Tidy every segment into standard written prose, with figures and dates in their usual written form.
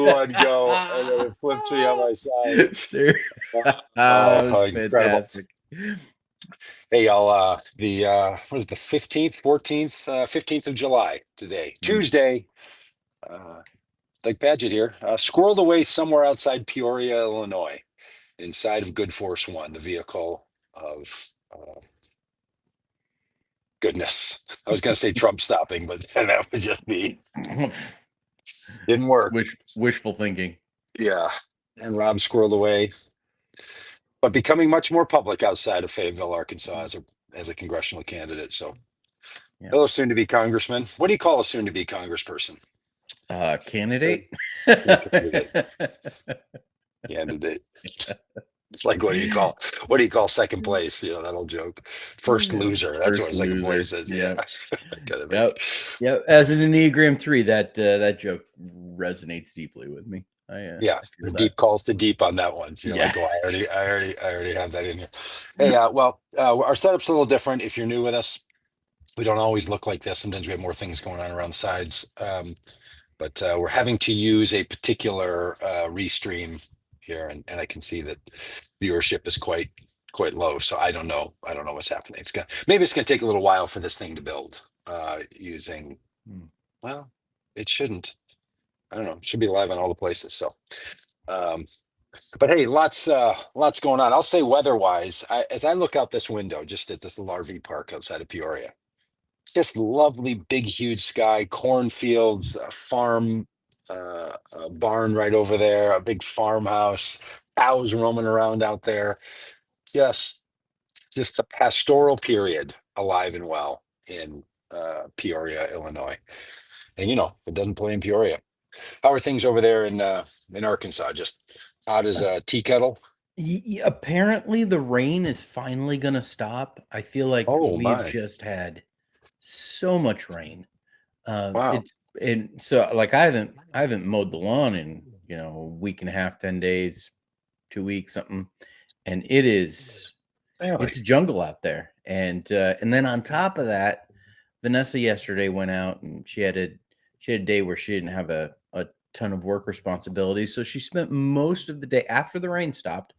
2-1 go, and then it flips me on my side. There. Oh, That was incredible. fantastic. Hey, y'all, what is the 15th, 14th, 15th of July today, Tuesday. Like Paget here, squirreled away somewhere outside Peoria, Illinois, inside of Good Force One, the vehicle of goodness. I was going to say Trump stopping, but that would just be, didn't work. Wishful thinking. Yeah. And Rob squirreled away, but becoming much more public outside of Fayetteville, Arkansas as a congressional candidate. So, hello, soon to be congressman. What do you call a soon to be congressperson? Candidate. Candidate. It's like, what do you call second place? You know, that old joke. First loser. That's what second place is. Yeah. Yep. As an Enneagram 3, that joke resonates deeply with me. Deep calls to deep on that one. You're like, oh, I already have that in here. Hey, our setup's a little different. If you're new with us, we don't always look like this. Sometimes we have more things going on around the sides. But we're having to use a particular restream here, and I can see that viewership is quite low. So I don't know what's happening. Maybe it's gonna take a little while for this thing to build. Using, well, it shouldn't. I don't know. It should be live on all the places. So, but hey, lots going on. I'll say weather-wise, as I look out this window, just at this little RV park outside of Peoria. It's just lovely, big, huge sky, cornfields, a farm, a barn right over there, a big farmhouse, cows roaming around out there. Just a pastoral period, alive and well in Peoria, Illinois. And it doesn't play in Peoria. How are things over there in Arkansas? Just hot as a tea kettle? Apparently, the rain is finally going to stop. I feel like we've just had so much rain. Wow. I haven't mowed the lawn in a week and a half, 10 days, 2 weeks, something, and it's a jungle out there. And then on top of that, Vanessa yesterday went out and she had a day where she didn't have a ton of work responsibilities, so she spent most of the day after the rain stopped.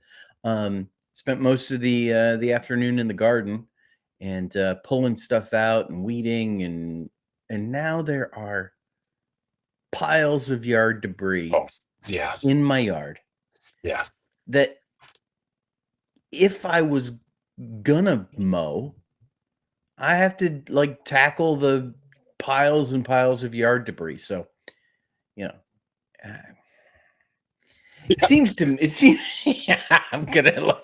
Spent most of the afternoon in the garden and pulling stuff out and weeding, and now there are piles of yard debris in my yard. Yeah. That if I was gonna mow, I have to tackle the piles and piles of yard debris. So, it seems I'm gonna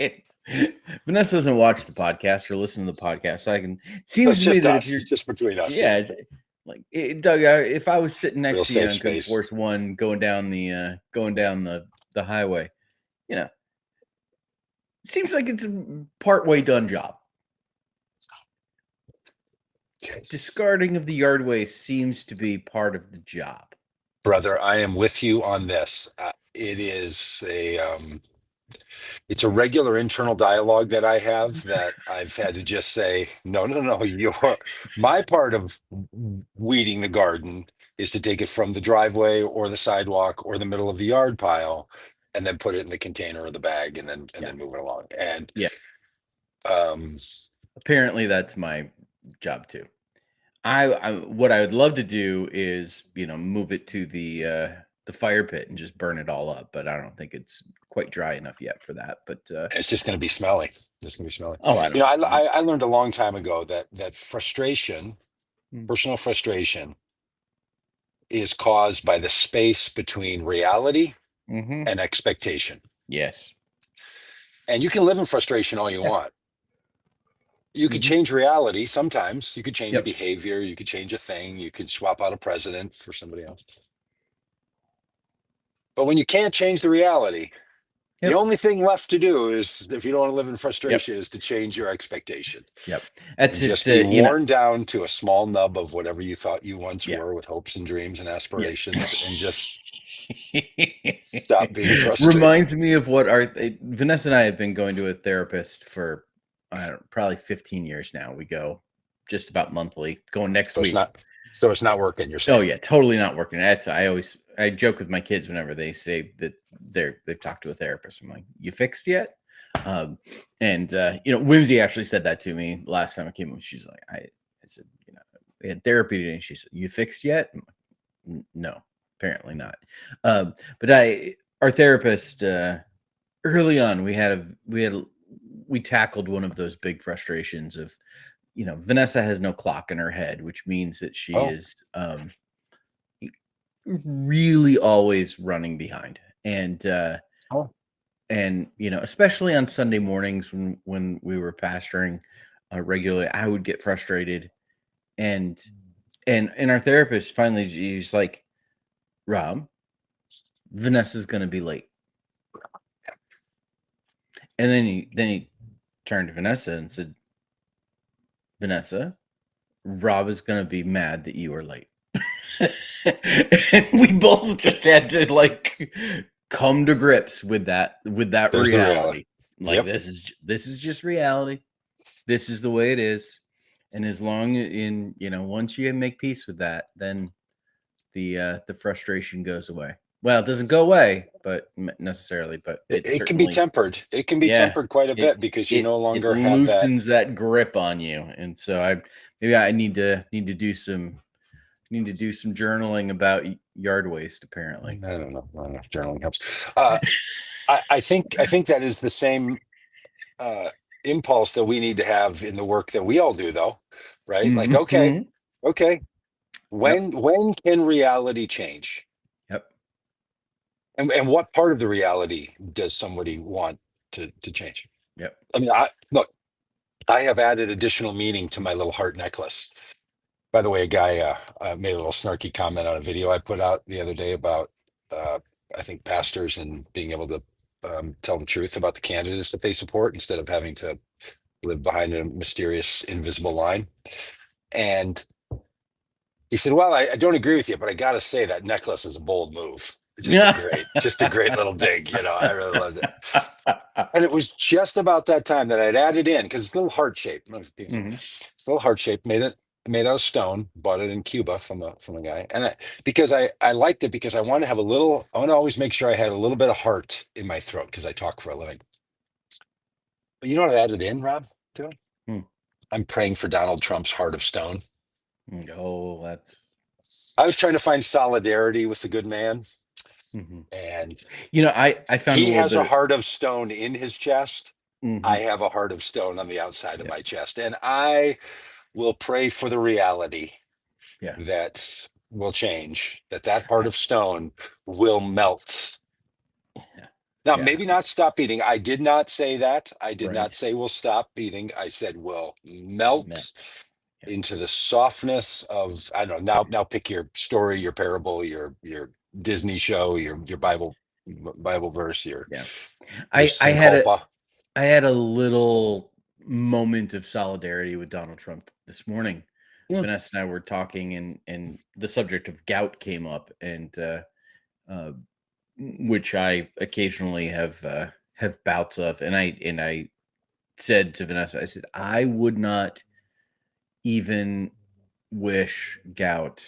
Vanessa doesn't watch the podcast or listen to the podcast. So it seems to me that if you're just between us, Doug, if I was sitting next to you on Good Force One, going down the highway, it seems like it's a partway done job. Discarding of the yard waste seems to be part of the job. Brother, I am with you on this. It is it's a regular internal dialogue that I have that I've had to just say, no, my part of weeding the garden is to take it from the driveway or the sidewalk or the middle of the yard pile and then put it in the container or the bag and then move it along. And apparently that's my job too. What I would love to do is, move it to the fire pit and just burn it all up, but I don't think it's quite dry enough yet for that. But it's just going to be smelly. Oh, I learned a long time ago that frustration, personal frustration, is caused by the space between reality and expectation. Yes. And you can live in frustration all you want. You could change reality sometimes. You could change a behavior. You could change a thing. You could swap out a president for somebody else. But when you can't change the reality, the only thing left to do is, if you don't want to live in frustration, is to change your expectation. Yep. That's just be worn down to a small nub of whatever you thought you once were, with hopes and dreams and aspirations, and just stop being frustrated. Reminds me of what Vanessa and I have been going to a therapist for probably 15 years now. We go just about monthly, going next week. So it's not working, you're Oh saying? yeah, totally not working. I joke with my kids whenever they say that they've talked to a therapist. I'm like, you fixed yet? And Whimsy actually said that to me last time I came home. She's like, I said, we had therapy today. And she said, you fixed yet? I'm like, no, apparently not. But our therapist, early on, we tackled one of those big frustrations of, Vanessa has no clock in her head, which means that she Oh, is really always running behind. oh, And especially on Sunday mornings when we were pastoring regularly, I would get frustrated. And our therapist finally, she's like, Rob, Vanessa's gonna be late. And then he turned to Vanessa and said, Vanessa, Rob is gonna be mad that you are late. And we both just had to come to grips with that there's the reality. reality. Like, Yep. this is just reality. This is the way it is. And as long once you make peace with that, then the frustration goes away. Well, it doesn't go away, but necessarily, but It, it it can be certainly, tempered. It can be yeah, tempered quite a it bit because you it no it longer have that. loosens that grip on you. And so I need to do some journaling about yard waste, I apparently. don't know. I don't know if journaling helps. Uh, I think that is the same uh, impulse that we need to have in the work that we all do, though, right? Like, okay, Mhm. okay, Yep. when can reality change? Yep. And what part of the reality does somebody want to change? Yep. I mean, look, I have added additional meaning to my little heart necklace. By the way, a guy made a little snarky comment on a video I put out the other day about, uh, I think, pastors and being able to tell the truth about the candidates that they support instead of having to live behind a mysterious invisible line. And he said, "Well, I don't agree with you, but I got to say that necklace is a bold move. Just a great little dig. I really loved it." And it was just about that time that I'd added in because it's a little heart shaped. I don't know if people see it. Mhm. It's a little heart shaped. Made out of stone. Bought it in Cuba from a guy, and because I liked it because I want to have a little. I want to always make sure I had a little bit of heart in my throat because I talk for a living. But you know what I added in, Rob? Too? Hmm. I'm praying for Donald Trump's heart of stone. Oh, that's I was trying to find solidarity with the good man, mhm. and I found a he little has a bit. heart of stone in his chest. I Mhm. have a heart of stone on the outside of Yeah. my chest, and I will pray for the reality Yeah. that will change, that heart of stone will melt. Yeah. Now, Yeah. maybe not stop beating. I did not say that. I did not Right. say we'll stop beating. I said we'll melt Met. Yeah. into the softness of, I don't know. Now pick your story, your parable, your Disney show, your Bible verse, Yeah. your I had a syncopa. I had a little moment of solidarity with Donald Trump this morning. Yeah. Vanessa and I were talking, and the subject of gout came up, and uh, which I occasionally have bouts of, and I said to Vanessa, I said, I would not even wish gout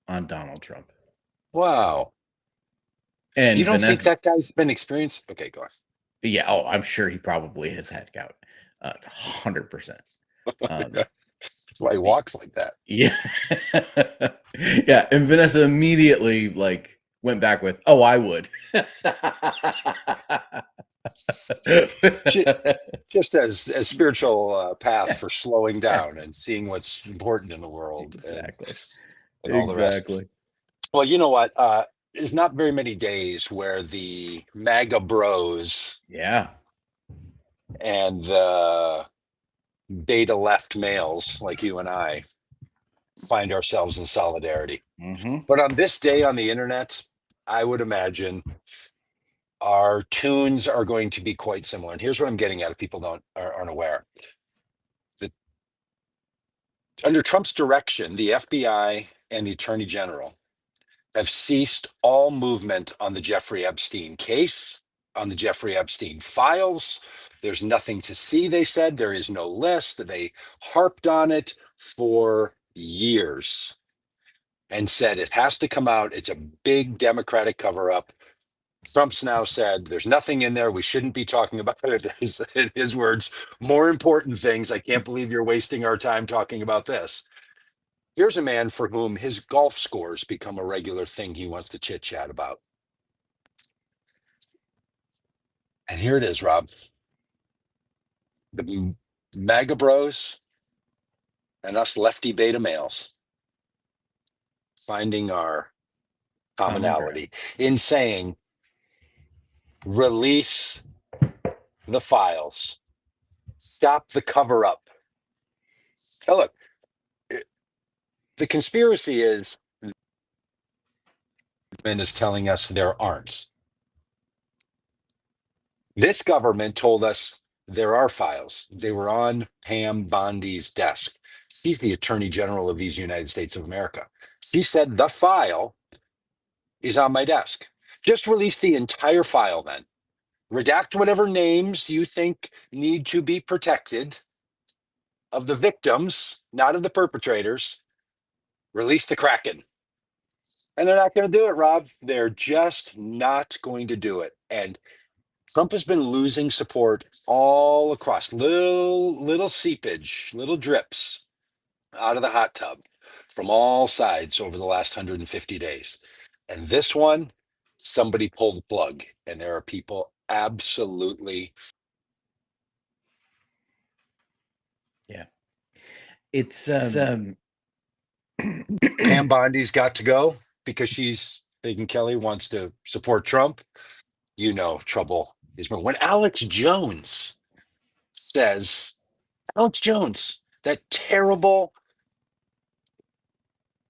on Donald Trump. Wow. So you And don't think Vanessa, that guy's been experienced? Okay, go yeah, oh, I'm sure he probably has had gout, 100%. on. Um, That's why he walks like that. yeah, yeah. And Vanessa immediately went back with, "Oh, I would." Ju- Just as spiritual path for slowing Yeah, down and seeing what's important in the world exactly, and all the rest. exactly. Well, you know what? There's not very many days where the MAGA bros Yeah. and the beta left males like you and I find ourselves in solidarity. Hmm. But on this day on the internet, I would imagine our tunes are going to be quite similar. And here's what I'm getting at if people aren't aware. The, Under Trump's direction, the FBI and the Attorney General have ceased all movement on the Jeffrey Epstein case, on the Jeffrey Epstein files. There's nothing to see, they said. There is no list. They harped on it for years. and said it has to come out. It's a big Democratic cover-up. Trump's now said there's nothing in there. We shouldn't be talking about it. In his words, more important things. I can't believe you're wasting our time talking about this. Here's a man for whom his golf scores become a regular thing he wants to chit chat about. And here it is, Rob. The MAGA bros and us lefty beta males finding our commonality in saying, release the files, stop the cover up. Now, look, the conspiracy is telling us there aren't. This government told us there are files. They were on Pam Bondi's desk. She's the Attorney General of these United States of America. She said the file is on my desk. Just release the entire file then. Redact whatever names you think need to be protected of the victims, not of the perpetrators. Release the Kraken. And they're not going to do it, Rob. They're just not going to do it. And Trump has been losing support all across, little seepage, little drips out of the hot tub from all sides over the last 150 days. And this one, somebody pulled the plug, and there are people absolutely. Yeah. It's Pam Bondi's got to go because she's thinking Kelly wants to support Trump. You know, trouble is when Alex Jones says, Alex Jones, that terrible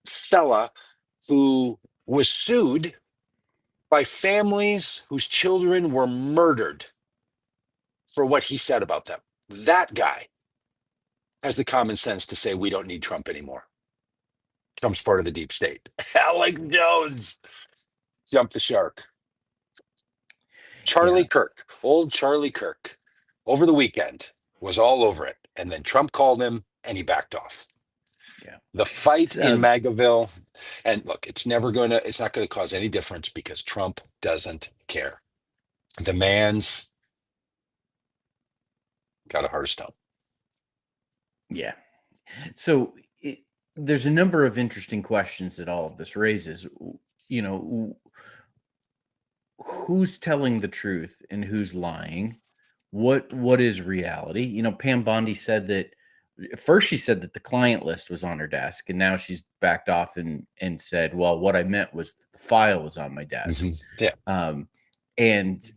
fella who was sued by families whose children were murdered for what he said about them. That guy has the common sense to say we don't need Trump anymore. Trump's part of the deep state. Alex Jones jumped the shark. Charlie Kirk, old Charlie Kirk, over the weekend was all over it. And then Trump called him and he backed off. Yeah. The fight in MAGAville, and look, it's not going to cause any difference because Trump doesn't care. The man's got a heart of stone. Yeah. So there's a number of interesting questions that all of this raises. You know, who's telling the truth and who's lying? What is reality? You know, Pam Bondi said that first she said that the client list was on her desk, and now she's backed off and said, well, what I meant was that the file was on my desk. Mm-hmm. Yeah. And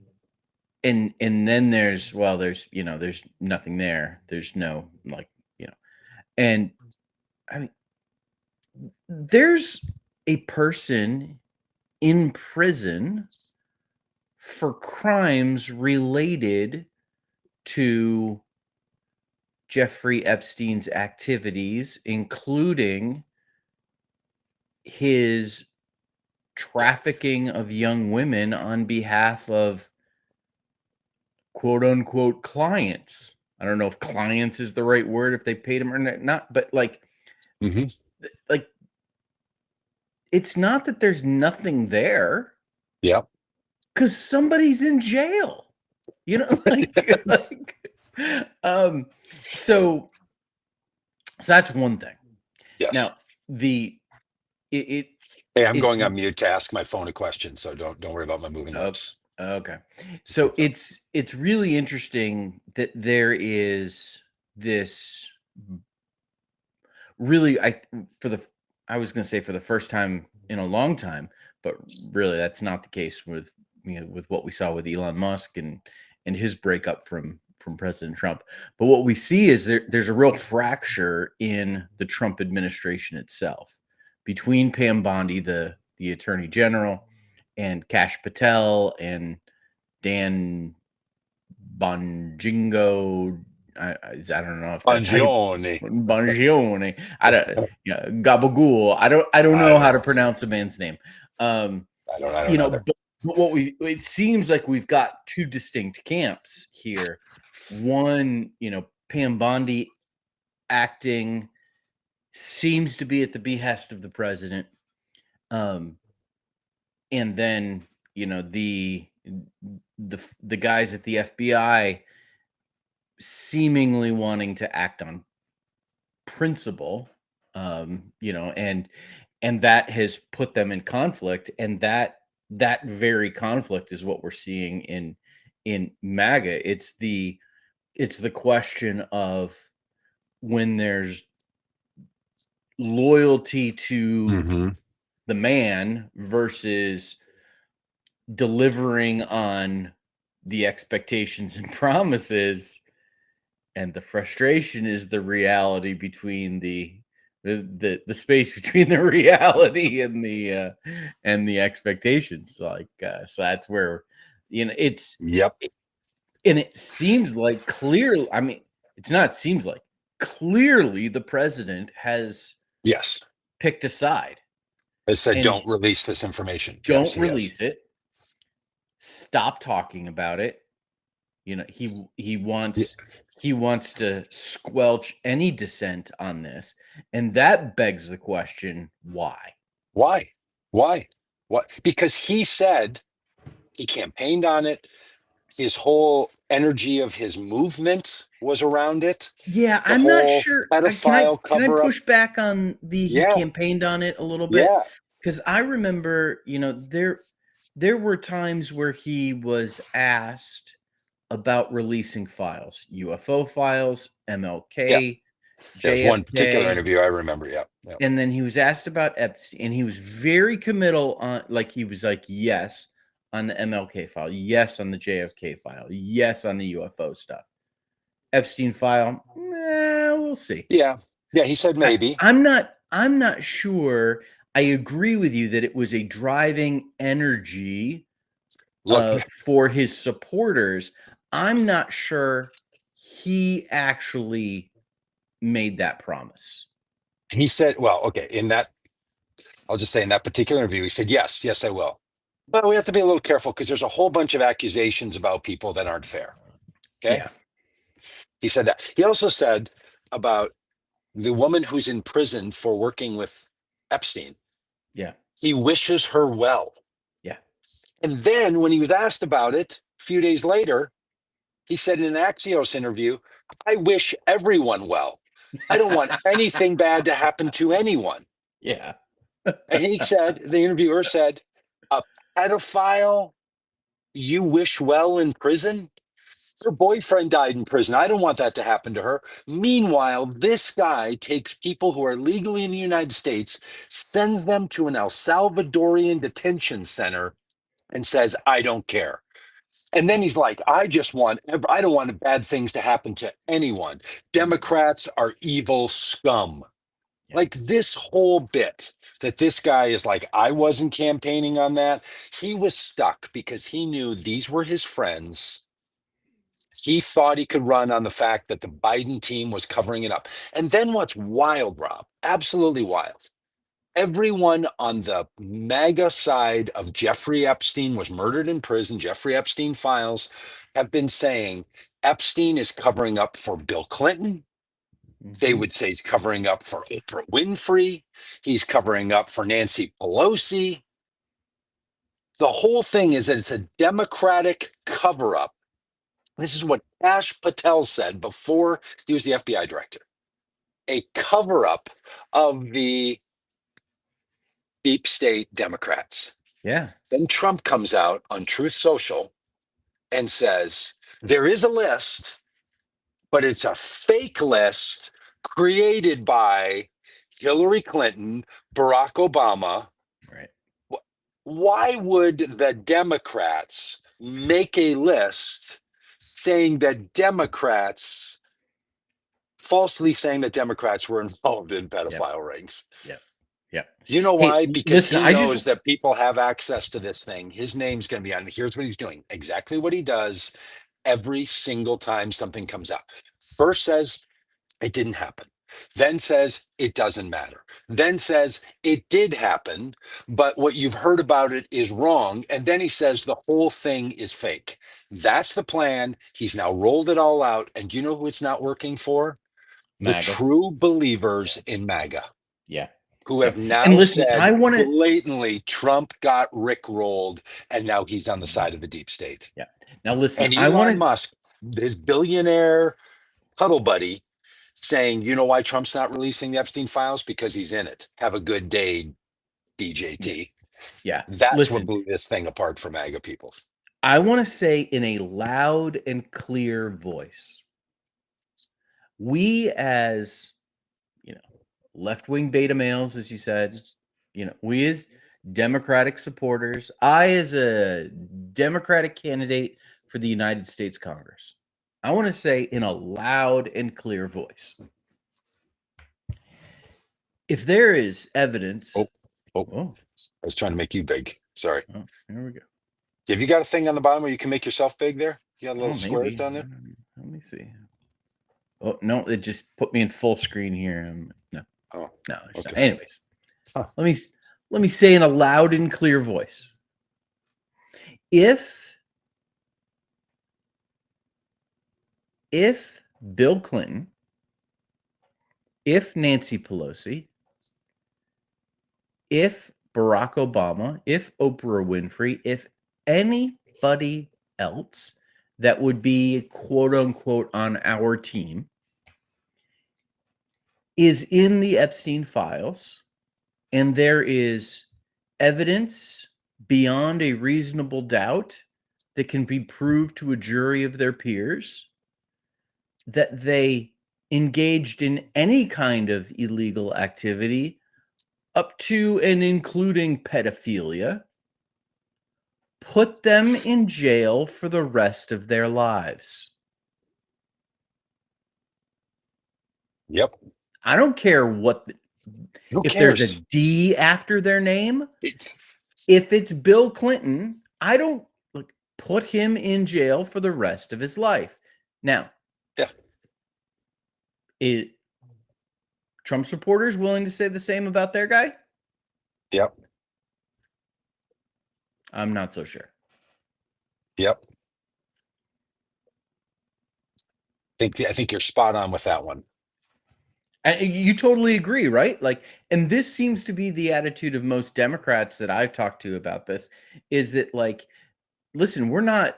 then there's there's nothing there. There's no and I mean, there's a person in prison for crimes related to Jeffrey Epstein's activities, including his trafficking of young women on behalf of quote unquote clients. I don't know if clients is the right word, if they paid him or not, but like it's not that there's nothing there. Yeah. Because somebody's in jail, you know, so that's one thing. Yes. Now hey, I'm going on mute to ask my phone a question, so don't worry about my moving lips. Okay. So it's really interesting that there is this really, I was going to say for the first time in a long time, but really that's not the case with what we saw with Elon Musk and his breakup from President Trump. But what we see is there's a real fracture in the Trump administration itself between Pam Bondi, the Attorney General, and Kash Patel and Dan Bongingo. I don't know if that's Bongione. I don't. Gabagool. I don't know how to pronounce the man's name. I don't know. But it seems like we've got two distinct camps here. One, Pam Bondi acting seems to be at the behest of the president, Um, and then, the guys at the FBI seemingly wanting to act on principle, and that has put them in conflict, and that very conflict is what we're seeing in MAGA. It's the question of when there's loyalty to Mm-hmm. the man versus delivering on the expectations and promises, and the frustration is the reality between the space between the reality and the expectations. So that's where it's Yep. and it seems like clearly, I mean, it's not seems like clearly the president has Yes. picked a side I said, and don't release this information. Yes, don't he has. release it. Stop talking about it. He Yeah. wants to squelch any dissent on this, and that begs the question, why? Why? Why? What? Because he said he campaigned on it. His whole energy of his movement was around it. Yeah, The I'm not whole sure. pedophile Can I cover up. push back on the he Yeah. campaigned on it a little bit? Yeah. Because I remember, there were times where he was asked about releasing files, UFO files, Yeah. MLK, There's one particular JFK, interview I remember. Yeah. Yeah. and then he was asked about Epstein, and he was very committal on, like, he was like, yes on the MLK file, yes on the JFK file, yes on the UFO stuff. Epstein file, we'll see. Yeah. Yeah. He said maybe. I'm not sure. I agree with you that it was a driving energy Look, for his supporters. I'm not sure he actually made that promise. he said, well, okay, I'll just say in that particular interview, he said, yes, I will. But we have to be a little careful because there's a whole bunch of accusations about people that aren't fair. Okay. Yeah. He said that. He also said about the woman who's in prison for working with Epstein. Yeah. He wishes her well. Yeah. And then when he was asked about it a few days later, he said in an Axios interview, I wish everyone well. I don't want anything bad to happen to anyone. Yeah. And he said, the interviewer said, a pedophile you wish well in prison? Her boyfriend died in prison. I don't want that to happen to her. Meanwhile, this guy takes people who are legally in the United States, sends them to an El Salvadorian detention center, and says, I don't care. And then he's like, I don't want bad things to happen to anyone. Democrats are evil scum. Yeah. Like this whole bit that this guy is like, I wasn't campaigning on that. He was stuck because he knew these were his friends. He thought he could run on the fact that the Biden team was covering it up. And then what's wild, Rob, absolutely wild. Everyone on the MAGA side of Jeffrey Epstein was murdered in prison. Jeffrey Epstein files have been saying Epstein is covering up for Bill Clinton. They would say he's covering up for Oprah Winfrey. He's covering up for Nancy Pelosi. The whole thing is that it's a Democratic cover up. This is what Kash Patel said before he was the FBI director. A cover up of the deep state Democrats. Yeah. Then Trump comes out on Truth Social and says, there is a list, but it's a fake list created by Hillary Clinton, Barack Obama. Right. Why would the Democrats make a list saying that falsely saying that Democrats were involved in pedophile rings? Yep. Yep. You know Hey, why? Because listen, he knows that people have access to this thing. His name's going to be on. Here's what he's doing. Exactly what he does every single time something comes out. First says it didn't happen. Then says it doesn't matter. Then says it did happen, but what you've heard about it is wrong. And then he says the whole thing is fake. That's the plan. He's now rolled it all out. And do you know who it's not working for? The MAGA. true believers in MAGA. Yeah. who have And now listen, I said want to. blatantly Trump got rickrolled, and now he's on the side of the deep state. Yeah. Now listen, And I want Elon to. Musk, his billionaire huddle buddy, saying, you know why Trump's not releasing the Epstein files? Because he's in it. Have a good day, Yeah. DJT. Yeah. That's what Listen, blew this thing apart for MAGA people. I want to say in a loud and clear voice, we as, you know, left-wing beta males, as you said, we as Democratic supporters, I as a Democratic candidate for the United States Congress, I want to say in a loud and clear voice, if there is evidence. Oh, I was trying to make you big. Sorry. Oh, here we go. Have you got a thing on the bottom where you can make yourself big there? You got little squares Maybe. down there? Let me see. Oh, no, it just put me in full screen here. No, Oh, no. okay. Anyways, Huh. let me say in a loud and clear voice. If Bill Clinton, if Nancy Pelosi, if Barack Obama, if Oprah Winfrey, if anybody else that would be quote unquote on our team is in the Epstein files, and there is evidence beyond a reasonable doubt that can be proved to a jury of their peers that they engaged in any kind of illegal activity up to and including pedophilia, put them in jail for the rest of their lives. Yep. I don't care what Who if cares? there's a D after their name. It's If it's Bill Clinton, I don't put him in jail for the rest of his life. Now, Trump supporters willing to say the same about their guy? Yep. I'm not so sure. Yep. I think you're spot on with that one. And you totally agree, right? And this seems to be the attitude of most Democrats that I've talked to about this, is that listen, we're not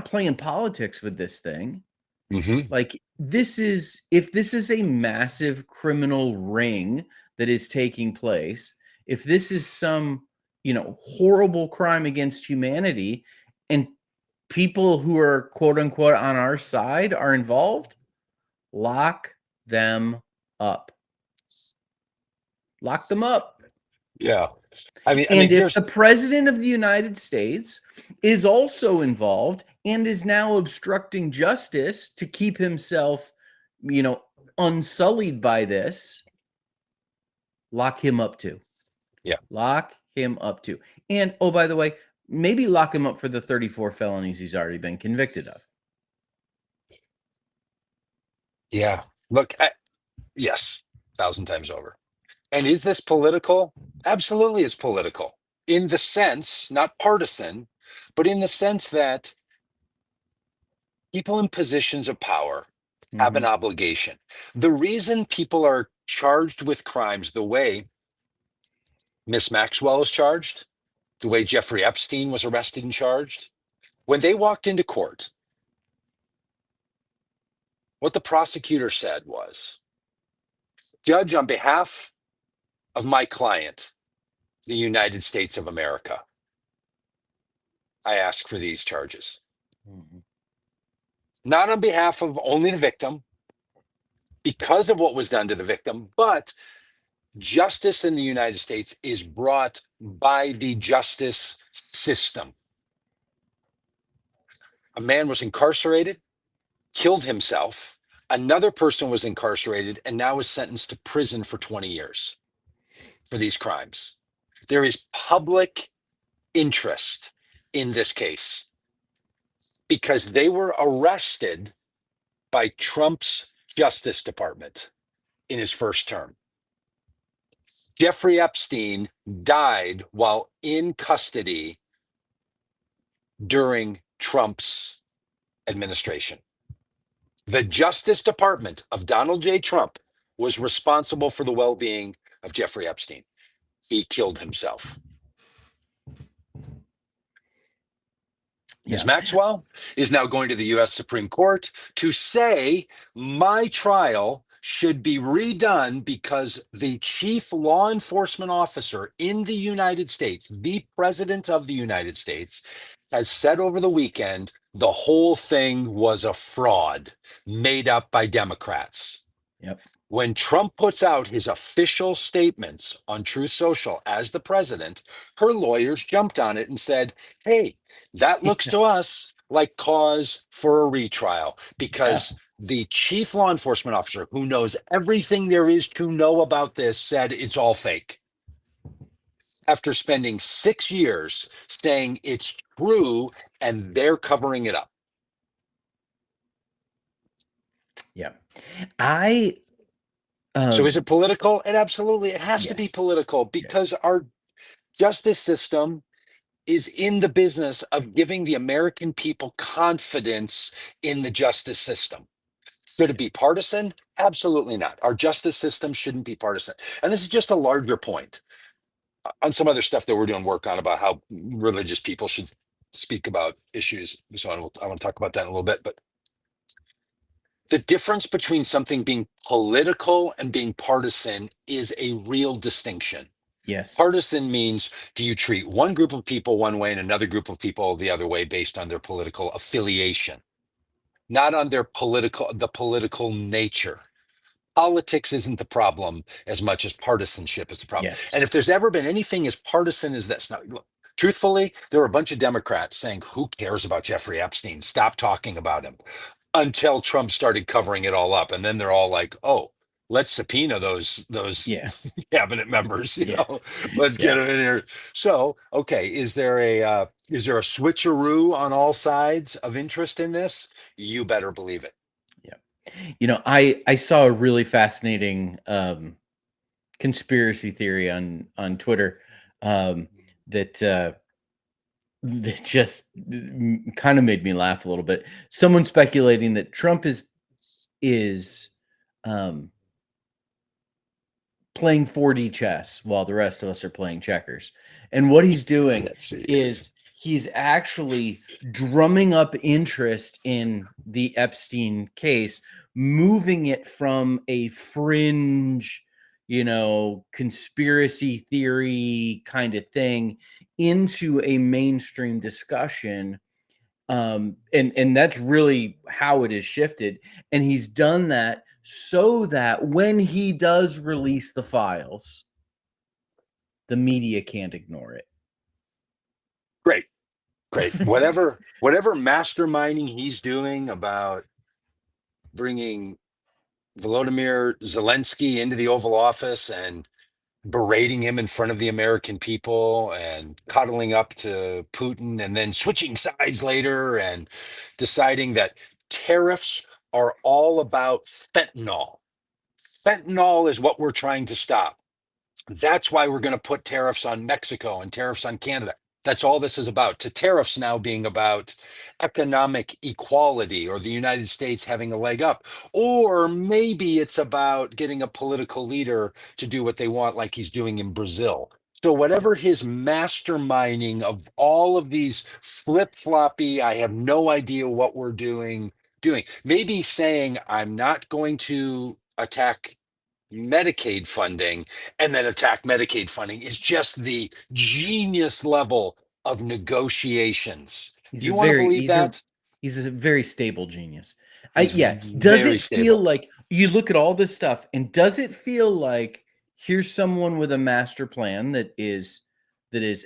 playing politics with this thing. Mm-hmm. If this is a massive criminal ring that is taking place, if this is some, horrible crime against humanity, and people who are quote unquote on our side are involved, lock them up. Lock them up. Yeah. If the president of the United States is also involved and is now obstructing justice to keep himself, unsullied by this, lock him up too. Yeah. Lock him up too. And, oh, by the way, maybe lock him up for the 34 felonies he's already been convicted of. Yeah. Look, yes, 1,000 times over. And is this political? Absolutely, it's political. In the sense, not partisan, but in the sense that people in positions of power have an obligation. The reason people are charged with crimes the way Miss Maxwell is charged, the way Jeffrey Epstein was arrested and charged, when they walked into court, what the prosecutor said was, Judge, on behalf of my client, the United States of America, I ask for these charges. Not on behalf of only the victim, because of what was done to the victim, but justice in the United States is brought by the justice system. A man was incarcerated, killed himself. Another person was incarcerated and now is sentenced to prison for 20 years for these crimes. There is public interest in this case because they were arrested by Trump's Justice Department in his first term. Jeffrey Epstein died while in custody during Trump's administration. The Justice Department of Donald J. Trump was responsible for the well-being of Jeffrey Epstein. He killed himself. Ms. Maxwell is now going to the U.S. Supreme Court to say my trial should be redone because the chief law enforcement officer in the United States, the president of the United States, has said over the weekend the whole thing was a fraud made up by Democrats. Yep. When Trump puts out his official statements on Truth Social as the president, her lawyers jumped on it and said, hey, that looks to us like cause for a retrial because the chief law enforcement officer who knows everything there is to know about this said it's all fake. After spending 6 years saying it's true and they're covering it up. Yeah. So is it political? It absolutely, it has to be political because our justice system is in the business of giving the American people confidence in the justice system. Should it be partisan? Absolutely not. Our justice system shouldn't be partisan. And this is just a larger point on some other stuff that we're doing work on about how religious people should speak about issues. So I want to talk about that in a little bit, but the difference between something being political and being partisan is a real distinction. Yes. Partisan means, do you treat one group of people one way and another group of people the other way based on their political affiliation, not on their political nature. Politics isn't the problem as much as partisanship is the problem. Yes. And if there's ever been anything as partisan as this, now, look, truthfully, there were a bunch of Democrats saying, who cares about Jeffrey Epstein? Stop talking about him. Until Trump started covering it all up. And then they're all like, oh, let's subpoena those cabinet members, you know, let's get them in here. So, okay, is there a switcheroo on all sides of interest in this? You better believe it. Yeah. You know, I saw a really fascinating conspiracy theory on Twitter that just kind of made me laugh a little bit. Someone speculating that Trump is playing 4D chess while the rest of us are playing checkers. And what he's doing is he's actually drumming up interest in the Epstein case, moving it from a fringe, you know, conspiracy theory kind of thing into a mainstream discussion. And that's really how it has shifted. And he's done that so that when he does release the files, the media can't ignore it. Great. Whatever masterminding he's doing about bringing Volodymyr Zelensky into the Oval Office and berating him in front of the American people and cuddling up to Putin and then switching sides later and deciding that tariffs are all about fentanyl. Fentanyl is what we're trying to stop. That's why we're going to put tariffs on Mexico and tariffs on Canada. That's all this is about. To tariffs now being about economic equality or the United States having a leg up. Or maybe it's about getting a political leader to do what they want, like he's doing in Brazil. So whatever his masterminding of all of these flip-floppy, I have no idea what we're doing. Maybe saying, I'm not going to attack Medicaid funding and then attack Medicaid funding is just the genius level of negotiations. You want to believe that? He's a very stable genius. Does it feel like you look at all this stuff and does it feel like here's someone with a master plan that is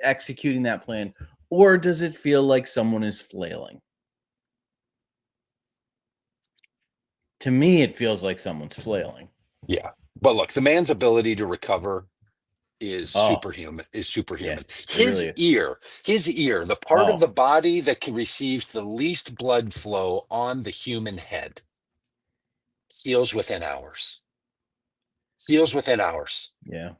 executing that plan, or does it feel like someone is flailing? To me, it feels like someone's flailing. Yeah. But look, the man's ability to recover is superhuman. Yeah, his ear, the part of the body that receives the least blood flow on the human head, heals within hours. Yeah.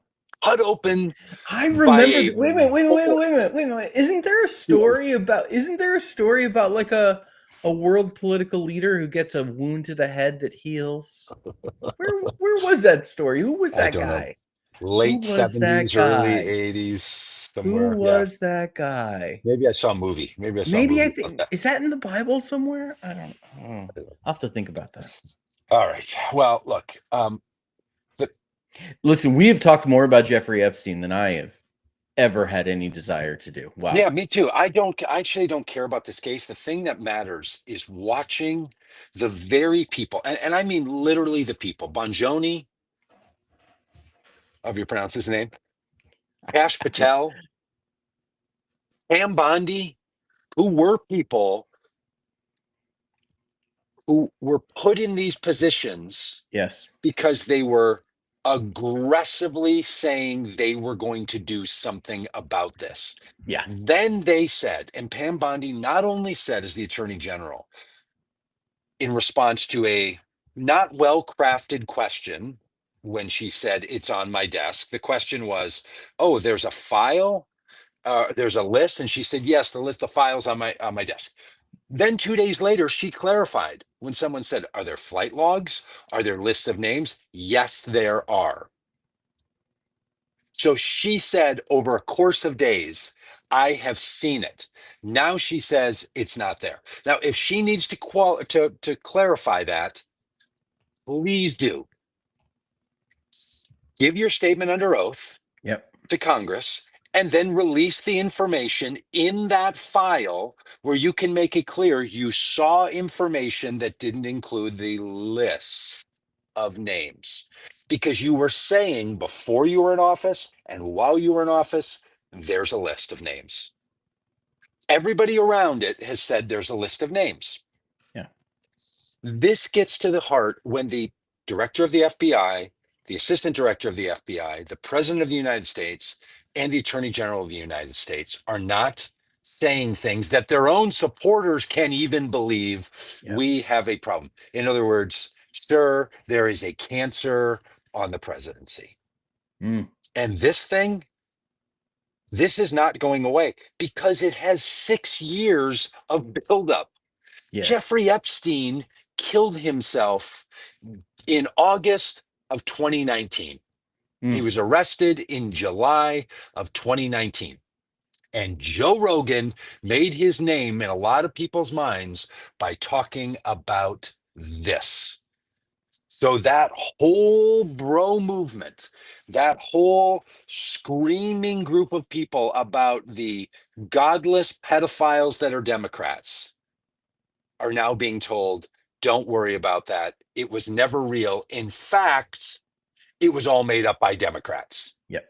Cut open. I remember. Wait a minute. Isn't there a story about like a world political leader who gets a wound to the head that heals? Where was that story? Who was that guy? Who Late was that 70s, early guy? 80s, Who somewhere. Yeah. was that guy? Maybe I saw a movie. Maybe I saw a Maybe I movie about think that. is that in the Bible somewhere? I don't know. I'll have to think about that. All right. Well, look, the, Listen, we have talked more about Jeffrey Epstein than I have ever had any desire to do. Wow. yeah, me too. I actually don't care about this case. The thing that matters is watching the very people, and I mean literally the people. Bonjoni, however you pronounce his name, Cash Patel, Pam Bondi, who were people who were put in these positions Yes. because they were aggressively saying they were going to do something about this. Yeah. Then they said, and Pam Bondi not only said as the attorney general in response to a not well crafted question when she said, "It's on my desk." The question was, "Oh, there's a file, there's a list," and she said, "Yes, the list of files on my desk." Then 2 days later, she clarified when someone said, "Are there flight logs? Are there lists of names?" Yes, there are. So she said over a course of days, "I have seen it." Now she says it's not there. Now, if she needs to clarify that, please do. Give your statement under oath Yep. to Congress and then release the information in that file where you can make it clear you saw information that didn't include the list of names. Because you were saying before you were in office and while you were in office, there's a list of names. Everybody around it has said there's a list of names. Yeah. This gets to the heart when the director of the FBI, the assistant director of the FBI, the president of the United States, and the attorney general of the United States are not saying things that their own supporters can even believe. Yep. We have a problem. In other words, sir, there is a cancer on the presidency. Mm. And this thing, this is not going away because it has 6 years of buildup. Yes. Jeffrey Epstein killed himself in August of 2019. He was arrested in July of 2019. And Joe Rogan made his name in a lot of people's minds by talking about this. So that whole bro movement, that whole screaming group of people about the godless pedophiles that are Democrats are now being told, don't worry about that. It was never real. In fact, it was all made up by Democrats. Yep.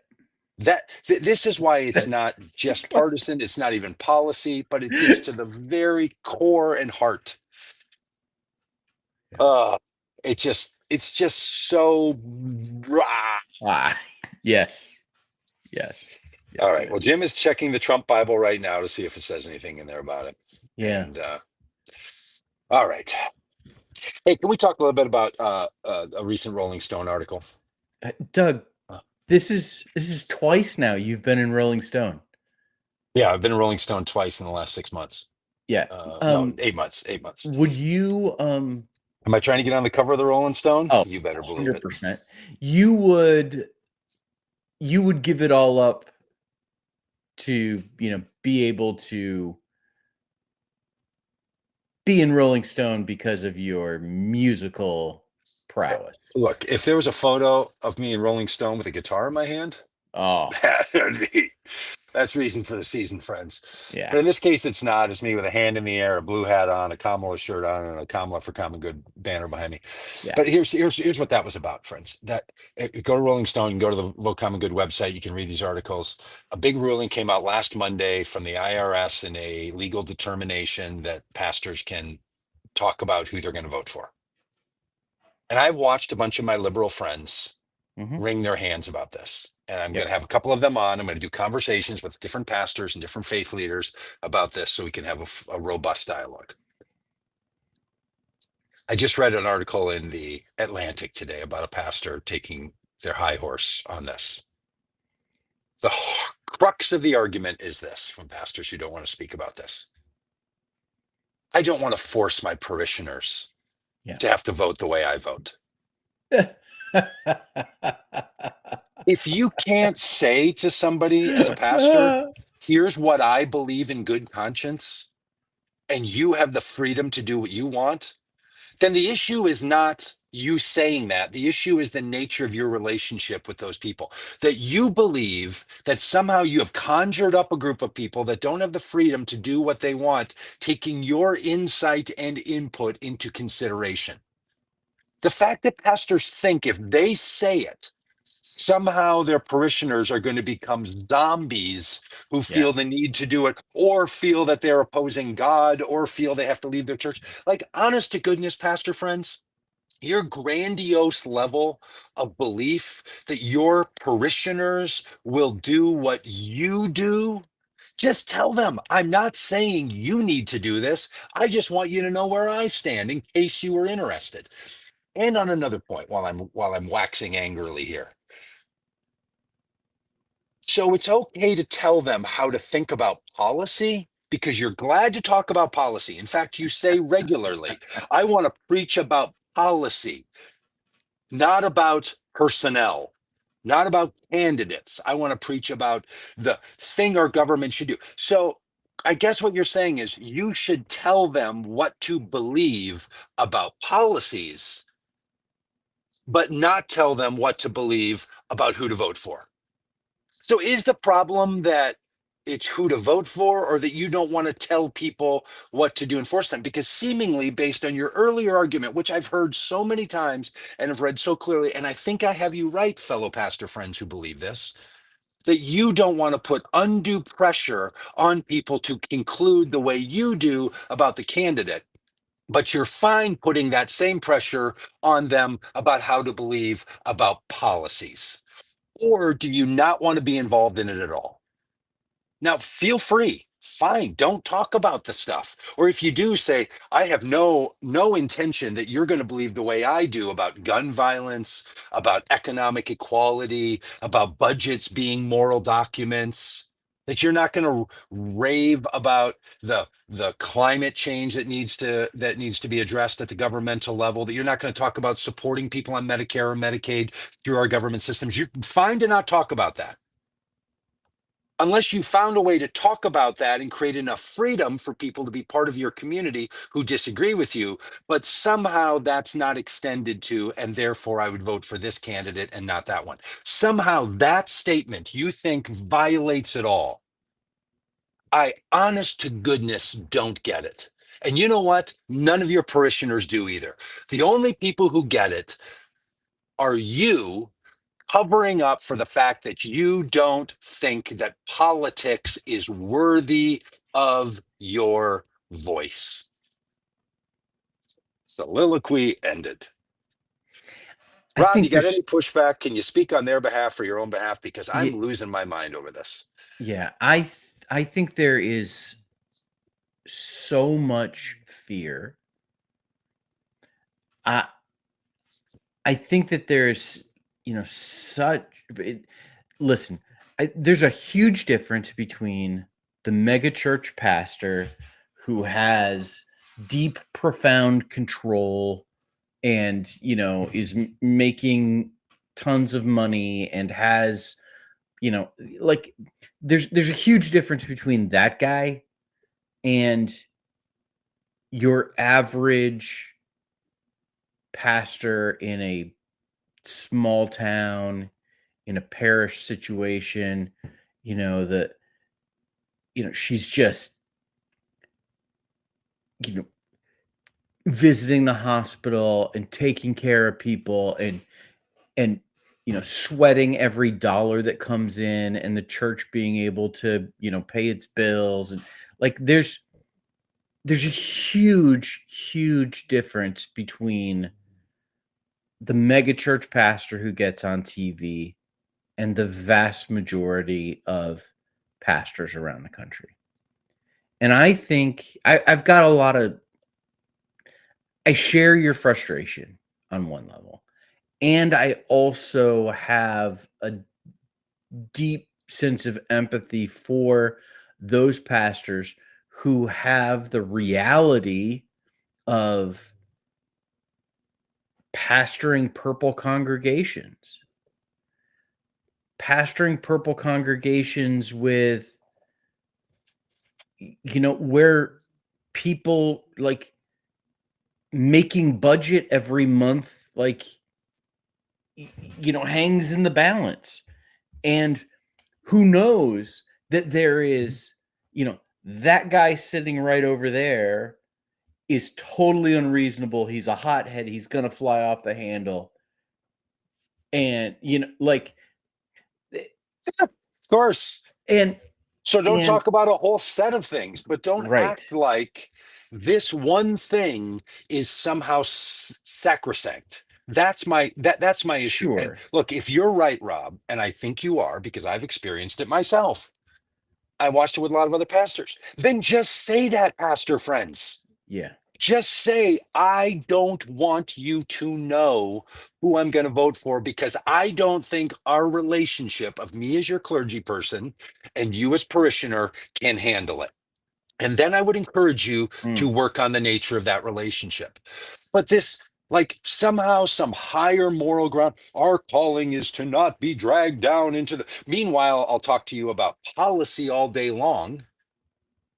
This is why it's not just partisan. It's not even policy, but it gets to the very core and heart. It's just so Yes. Yes. All right. Well, Jim is checking the Trump Bible right now to see if it says anything in there about it. Yeah. And all right. Hey, can we talk a little bit about a recent Rolling Stone article? Doug, this is twice now you've been in Rolling Stone. Yeah, I've been in Rolling Stone twice in the last 6 months. Yeah. No, 8 months. 8 months. Would you Am I trying to get on the cover of the Rolling Stone? Oh, you better believe 100%. It. You would give it all up to, be able to be in Rolling Stone because of your musical prowess. Look, if there was a photo of me in Rolling Stone with a guitar in my hand, that's reason for the season, friends. Yeah. But in this case, it's not. It's me with a hand in the air, a blue hat on, a Kamala shirt on, and a Kamala for Common Good banner behind me. Yeah. But here's what that was about, friends. That go to Rolling Stone, go to the Vote Common Good website. You can read these articles. A big ruling came out last Monday from the IRS in a legal determination that pastors can talk about who they're going to vote for. And I've watched a bunch of my liberal friends wring their hands about this. And I'm going to have a couple of them on. I'm going to do conversations with different pastors and different faith leaders about this so we can have a robust dialogue. I just read an article in the Atlantic today about a pastor taking their high horse on this. The crux of the argument is this from pastors who don't want to speak about this. I don't want to force my parishioners to have to vote the way I vote. If you can't say to somebody as a pastor, here's what I believe in good conscience, and you have the freedom to do what you want, then the issue is not you saying that. The issue is the nature of your relationship with those people. That you believe that somehow you have conjured up a group of people that don't have the freedom to do what they want, taking your insight and input into consideration. The fact that pastors think if they say it, somehow their parishioners are going to become zombies who Yeah. feel the need to do it, or feel that they're opposing God, or feel they have to leave their church. Like, honest to goodness, pastor friends, your grandiose level of belief that your parishioners will do what you do, just tell them, I'm not saying you need to do this. I just want you to know where I stand in case you were interested. And on another point, while I'm waxing angrily here. So it's okay to tell them how to think about policy because you're glad to talk about policy. In fact, you say regularly, I want to preach about policy, not about personnel, not about candidates. I want to preach about the thing our government should do. So I guess what you're saying is you should tell them what to believe about policies, but not tell them what to believe about who to vote for. So is the problem that it's who to vote for, or that you don't want to tell people what to do and force them? Because seemingly, based on your earlier argument, which I've heard so many times and have read so clearly, and I think I have you right, fellow pastor friends who believe this, that you don't want to put undue pressure on people to conclude the way you do about the candidate, but you're fine putting that same pressure on them about how to believe about policies. Or do you not want to be involved in it at all? Now, feel free. Fine, don't talk about the stuff. Or if you do, say, I have no intention that you're going to believe the way I do about gun violence, about economic equality, about budgets being moral documents. That you're not going to rave about the climate change that needs to be addressed at the governmental level. That you're not going to talk about supporting people on Medicare or Medicaid through our government systems. You're fine to not talk about that, unless you found a way to talk about that and create enough freedom for people to be part of your community who disagree with you, but somehow that's not extended to, and therefore I would vote for this candidate and not that one. Somehow that statement you think violates it all. I, honest to goodness, don't get it. And you know what? None of your parishioners do either. The only people who get it are you, covering up for the fact that you don't think that politics is worthy of your voice. Soliloquy ended. I Rob, you think got there's any pushback? Can you speak on their behalf or your own behalf? Because yeah, I'm losing my mind over this. yeah, I think there is so much fear. I I think that there's, such listen, there's a huge difference between the mega church pastor who has deep, profound control and, is making tons of money and has, like there's a huge difference between that guy and your average pastor in a small town, in a parish situation, that, she's just, you know, visiting the hospital and taking care of people and sweating every dollar that comes in and the church being able to, pay its bills. And like there's a huge, huge difference between the mega church pastor who gets on TV and the vast majority of pastors around the country. And I think I've got a lot of, I share your frustration on one level. And I also have a deep sense of empathy for those pastors who have the reality of pastoring purple congregations. pastoring purple congregations with, where people like making budget every month, like, hangs in the balance. And who knows that there is, that guy sitting right over there is totally unreasonable. He's a hothead. He's going to fly off the handle. And, like, of course. And so don't talk about a whole set of things, but don't act like this one thing is somehow sacrosanct. That's my issue. Sure. And look, if you're right, Rob, and I think you are, because I've experienced it myself, I watched it with a lot of other pastors, then just say that, pastor friends. Yeah. Just say, I don't want you to know who I'm going to vote for, because I don't think our relationship of me as your clergy person and you as parishioner can handle it. And then I would encourage you to work on the nature of that relationship. But this, like, somehow some higher moral ground, our calling is to not be dragged down into the. Meanwhile, I'll talk to you about policy all day long.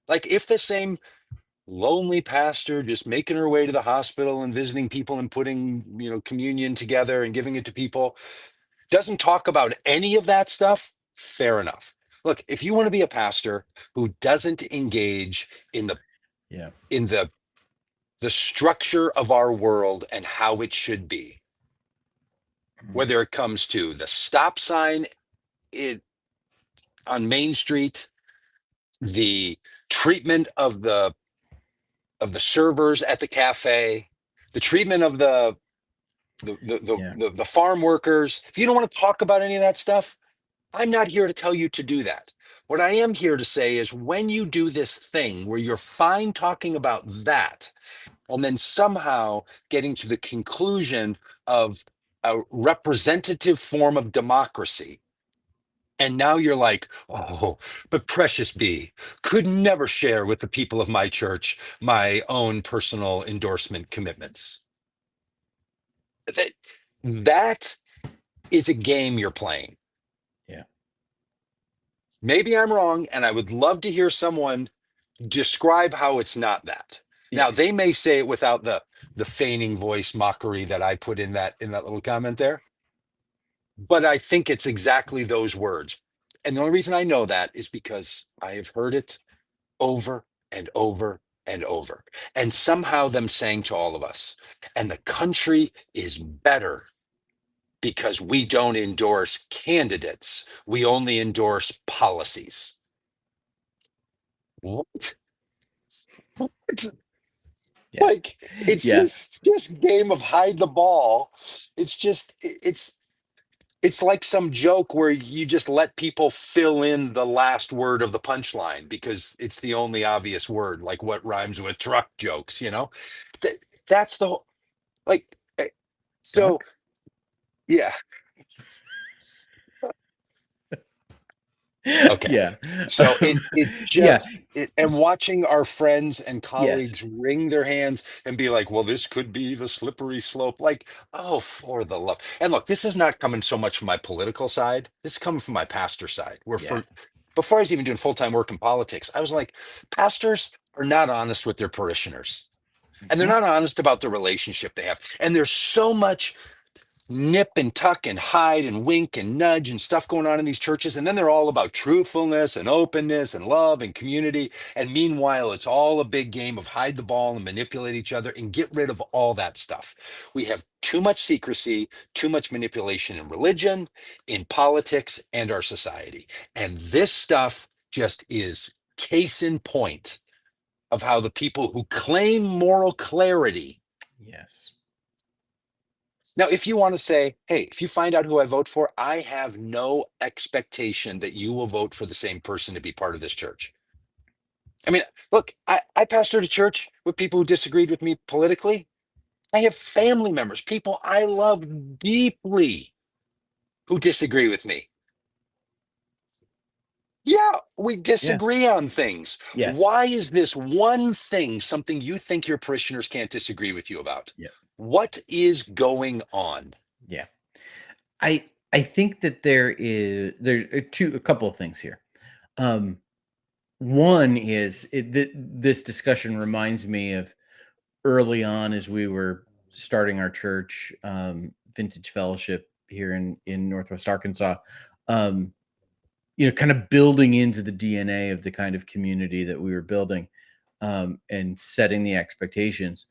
Like, if the same lonely pastor just making her way to the hospital and visiting people and putting, communion together and giving it to people doesn't talk about any of that stuff, fair enough. Look, if you want to be a pastor who doesn't engage in the structure of our world and how it should be, whether it comes to the stop sign on Main Street, the treatment of the servers at the cafe, the treatment of the farm workers. If you don't want to talk about any of that stuff, I'm not here to tell you to do that. What I am here to say is, when you do this thing where you're fine talking about that, and then somehow getting to the conclusion of a representative form of democracy, and now you're like, oh, but Precious B could never share with the people of my church my own personal endorsement commitments. That is a game you're playing. Yeah. Maybe I'm wrong, and I would love to hear someone describe how it's not that. Now, they may say it without the feigning voice mockery that I put in that little comment there, but I think it's exactly those words. And the only reason I know that is because I have heard it over and over and over. And somehow them saying to all of us, and the country is better because we don't endorse candidates, we only endorse policies. What? Yeah. Like, it's this just game of hide the ball. It's like some joke where you just let people fill in the last word of the punchline because it's the only obvious word, like what rhymes with truck jokes, that's the whole, like, so Truck? Yeah. Okay. Yeah. So it just and watching our friends and colleagues wring their hands and be like, well, this could be the slippery slope. Like, oh, for the love. And look, this is not coming so much from my political side. This is coming from my pastor side, where before I was even doing full-time work in politics, I was like, pastors are not honest with their parishioners. And they're not honest about the relationship they have. And there's so much nip and tuck and hide and wink and nudge and stuff going on in these churches. And then they're all about truthfulness and openness and love and community. And meanwhile, it's all a big game of hide the ball and manipulate each other and get rid of all that stuff. We have too much secrecy, too much manipulation in religion, in politics, and our society. And this stuff just is case in point of how the people who claim moral clarity. Yes. Now, if you want to say, hey, if you find out who I vote for, I have no expectation that you will vote for the same person to be part of this church. I mean, look, I pastored a church with people who disagreed with me politically. I have family members, people I love deeply, who disagree with me. Yeah, we disagree on things. Yes. Why is this one thing something you think your parishioners can't disagree with you about? Yeah. What is going on? Yeah. I I think that there's a couple of things here. One is this discussion reminds me of early on as we were starting our church, Vintage Fellowship here in Northwest Arkansas. Kind of building into the DNA of the kind of community that we were building, and setting the expectations.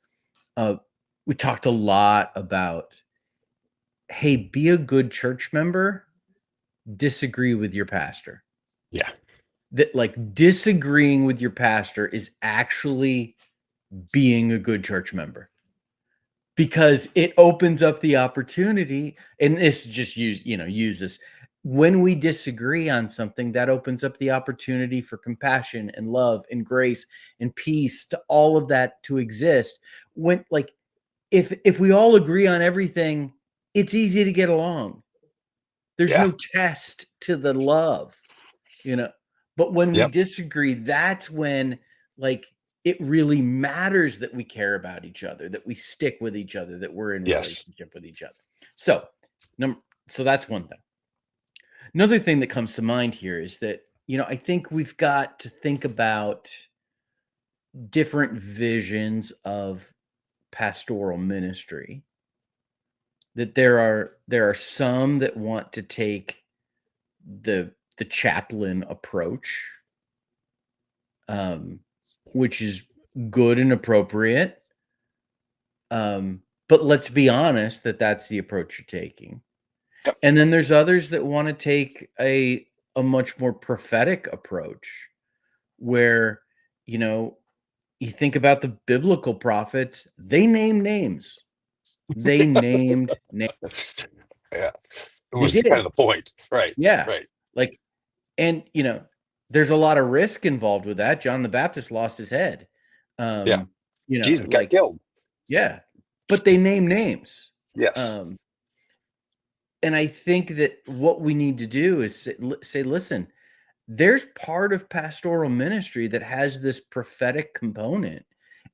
We talked a lot about, hey, be a good church member, disagree with your pastor. Yeah. That, like, disagreeing with your pastor is actually being a good church member, because it opens up the opportunity. And this just use this. When we disagree on something, that opens up the opportunity for compassion and love and grace and peace, to all of that to exist. When, like, if we all agree on everything, it's easy to get along. There's no test to the love, but when we disagree, that's when, like, it really matters that we care about each other, that we stick with each other, that we're in relationship with each other. So that's one thing. Another thing that comes to mind here is that, I think we've got to think about different visions of pastoral ministry. That there are some that want to take the chaplain approach, which is good and appropriate. But let's be honest, that's the approach you're taking. Yep. And then there's others that want to take a much more prophetic approach, where, you think about the biblical prophets, they name names. They named names. Yeah. It was kind of the point. Right. Yeah. Right. Like, and, there's a lot of risk involved with that. John the Baptist lost his head. Jesus got killed. Yeah. But they name names. Yes. And I think that what we need to do is say, listen, there's part of pastoral ministry that has this prophetic component.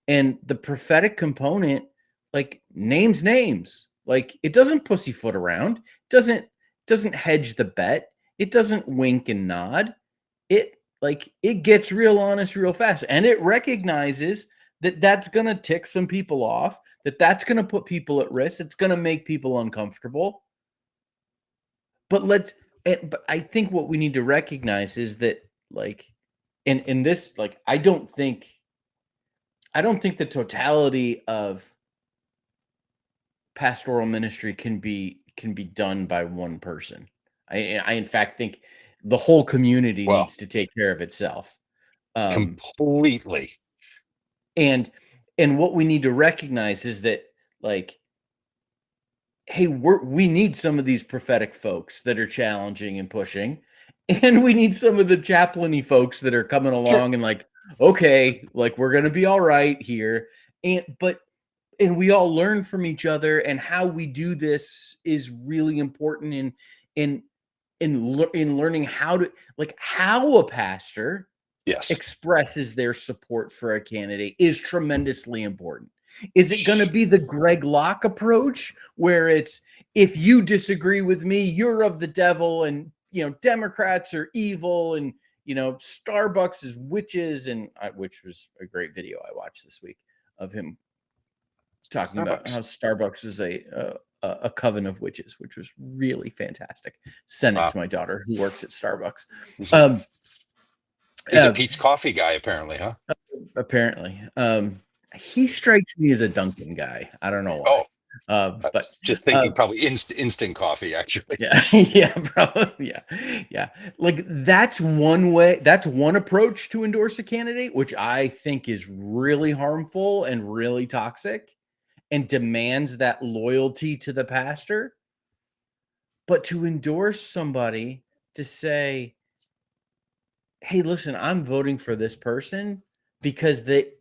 And the prophetic component, like, names names. Like, it doesn't pussyfoot around. Doesn't hedge the bet. It doesn't wink and nod. It gets real honest real fast. And it recognizes that that's going to tick some people off, that's going to put people at risk. It's going to make people uncomfortable. But I think what we need to recognize is that, like, in this, like, I don't think the totality of pastoral ministry can be done by one person. I in fact think the whole community needs to take care of itself. Completely. And what we need to recognize is that, like, hey, we need some of these prophetic folks that are challenging and pushing, and we need some of the chaplainy folks that are coming along and, like, okay, like, we're going to be all right here. And we all learn from each other, and how we do this is really important in learning how a pastor expresses their support for a candidate is tremendously important. Is it going to be the Greg Locke approach, where it's, if you disagree with me, you're of the devil, and, Democrats are evil, and, Starbucks is witches, and which was a great video I watched this week of him talking about how Starbucks is a coven of witches, which was really fantastic. Send it to my daughter who works at Starbucks. He's a Pete's Coffee guy, apparently, huh? Apparently. He strikes me as a Dunkin' guy. I don't know why. But just thinking probably instant coffee, actually. Yeah, yeah, probably. Yeah. Like, that's one way. That's one approach to endorse a candidate, which I think is really harmful and really toxic, and demands that loyalty to the pastor. But to endorse somebody, to say, hey, listen, I'm voting for this person because they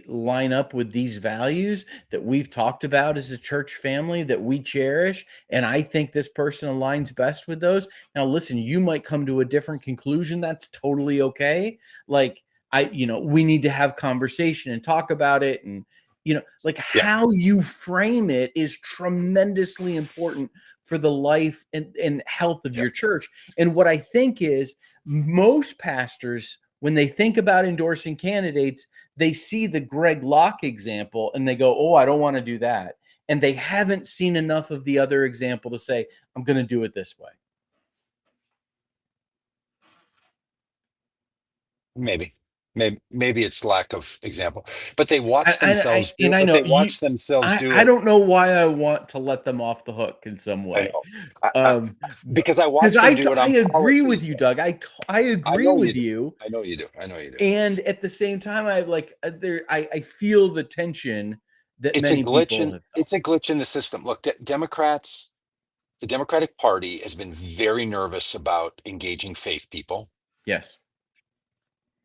line up with these values that we've talked about as a church family that we cherish, and I think this person aligns best with those. Now, listen, you might come to a different conclusion. That's totally okay. Like, we need to have conversation and talk about it, and how you frame it is tremendously important for the life and health of your church. And what I think is most pastors, when they think about endorsing candidates, they see the Greg Locke example and they go, oh, I don't want to do that. And they haven't seen enough of the other example to say, I'm going to do it this way. Maybe it's lack of example, but they watch themselves do it. I But know they watch themselves do it. I don't know why I want to let them off the hook in some way. Because I watch them do it on I agree with policies. you, Doug. I agree with you. I know you do. I know you do. And at the same time, I feel the tension that It's many a glitch people in it's a glitch in the system. Look, Democrats, the Democratic Party has been very nervous about engaging faith people. Yes.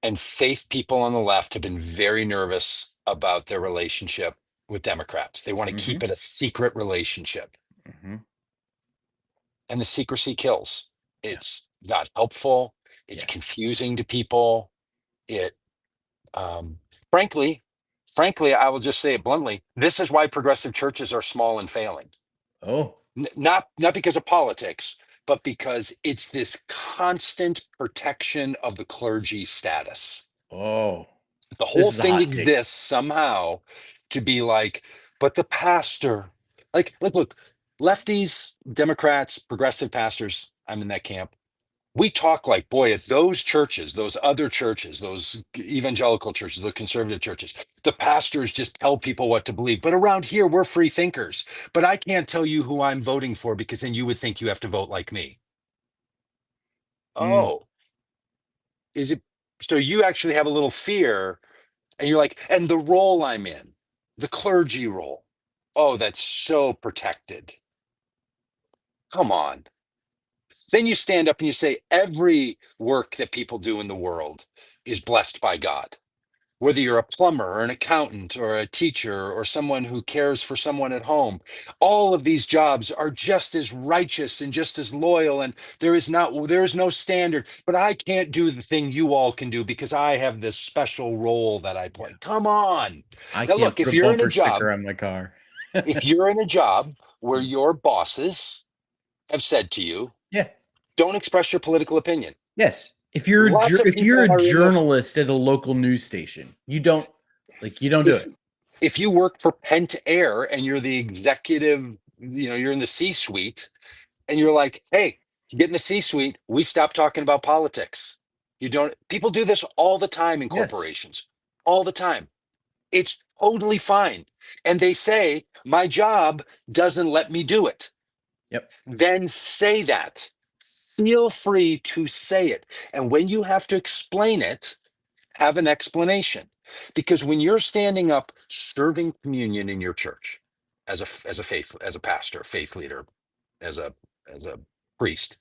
And faith people on the left have been very nervous about their relationship with Democrats. They want to keep it a secret relationship. And the secrecy kills. It's not helpful. It's confusing to people. It, frankly, I will just say it bluntly. This is why progressive churches are small and failing. Oh, Not because of politics, but because it's this constant protection of the clergy status. Oh, the whole thing exists somehow to be like, but the pastor, look, lefties, Democrats, progressive pastors, I'm in that camp. We talk like, boy, at those churches, those other churches, those evangelical churches, the conservative churches, the pastors just tell people what to believe. But around here, we're free thinkers. But I can't tell you who I'm voting for because then you would think you have to vote like me. Oh, is it? So you actually have a little fear, and you're like, and the role I'm in, the clergy role. Oh, that's so protected. Come on. Then you stand up and you say, every work that people do in the world is blessed by God. Whether you're a plumber or an accountant or a teacher or someone who cares for someone at home, all of these jobs are just as righteous and just as loyal. And there is no standard, but I can't do the thing you all can do because I have this special role that I play. Come on. I Now, can't look, put if a you're in a bumper job, sticker on my car. if you're in a job where your bosses have said to you, don't express your political opinion. Yes. If you're a journalist at a local news station, you don't do it. If you work for Pentair and you're the executive, you're in the C-suite and you're like, hey, you get in the C-suite, we stop talking about politics. People do this all the time in corporations, all the time. It's totally fine. And they say, my job doesn't let me do it. Yep. Then say that. Feel free to say it. And when you have to explain it, have an explanation. Because when you're standing up serving communion in your church as a pastor, faith leader, as a priest,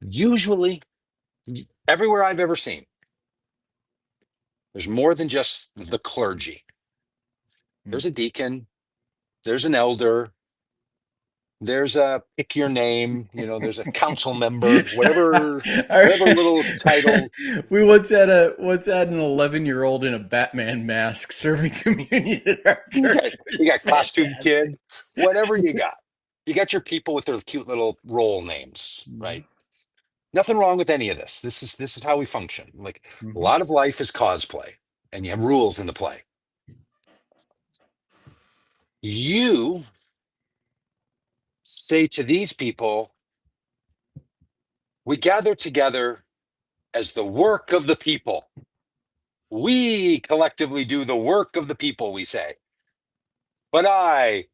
usually everywhere I've ever seen, there's more than just the clergy. There's a deacon, there's an elder, there's a pick your name, there's a council member, whatever little title. We once had an 11-year-old in a Batman mask serving communion at our church. You got costume kid, whatever you got. You got your people with their cute little role names, right? Nothing wrong with any of this. This is how we function. Like a lot of life is cosplay, and you have rules in the play. You say to these people, we gather together as the work of the people. We collectively do the work of the people, we say. But I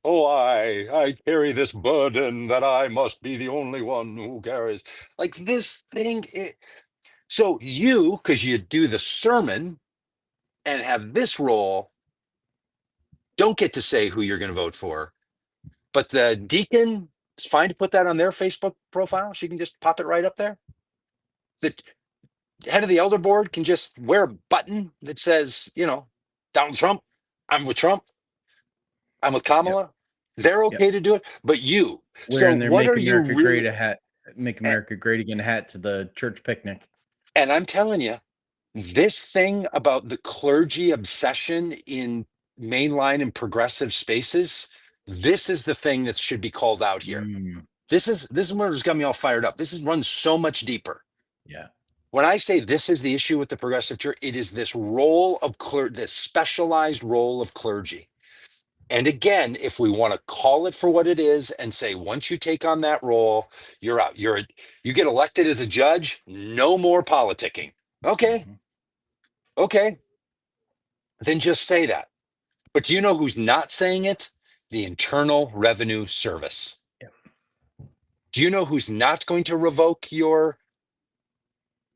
carry this burden that I must be the only one who carries. Like this thing. So you, because you do the sermon and have this role, don't get to say who you're going to vote for. But the deacon, it's fine to put that on their Facebook profile. She can just pop it right up there. The head of the elder board can just wear a button that says, Donald Trump, I'm with Trump. I'm with Kamala. Yep. They're okay to do it, but you. Wearing their Make America Great Again hat to the church picnic. And I'm telling you, this thing about the clergy obsession in mainline and progressive spaces, This is the thing that should be called out here. This is where it's got me all fired up. This runs so much deeper. Yeah. When I say this is the issue with the progressive church, it is this role of this specialized role of clergy. And again, if we want to call it for what it is and say, once you take on that role, you're out. You get elected as a judge, no more politicking. Okay. Okay. Then just say that. But do you know who's not saying it? The Internal Revenue Service. Yep. Do you know who's not going to revoke your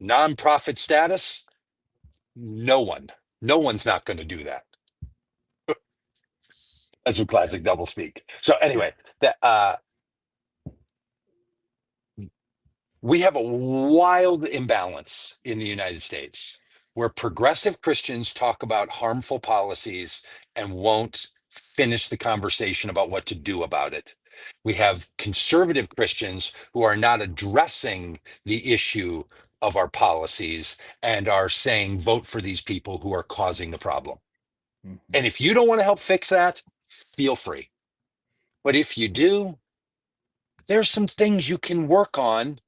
nonprofit status? No one. No one's not going to do that. That's a classic doublespeak. So anyway, we have a wild imbalance in the United States where progressive Christians talk about harmful policies and won't finish the conversation about what to do about it. We have conservative Christians who are not addressing the issue of our policies and are saying, vote for these people who are causing the problem. And if you don't want to help fix that, feel free. But if you do, there's some things you can work on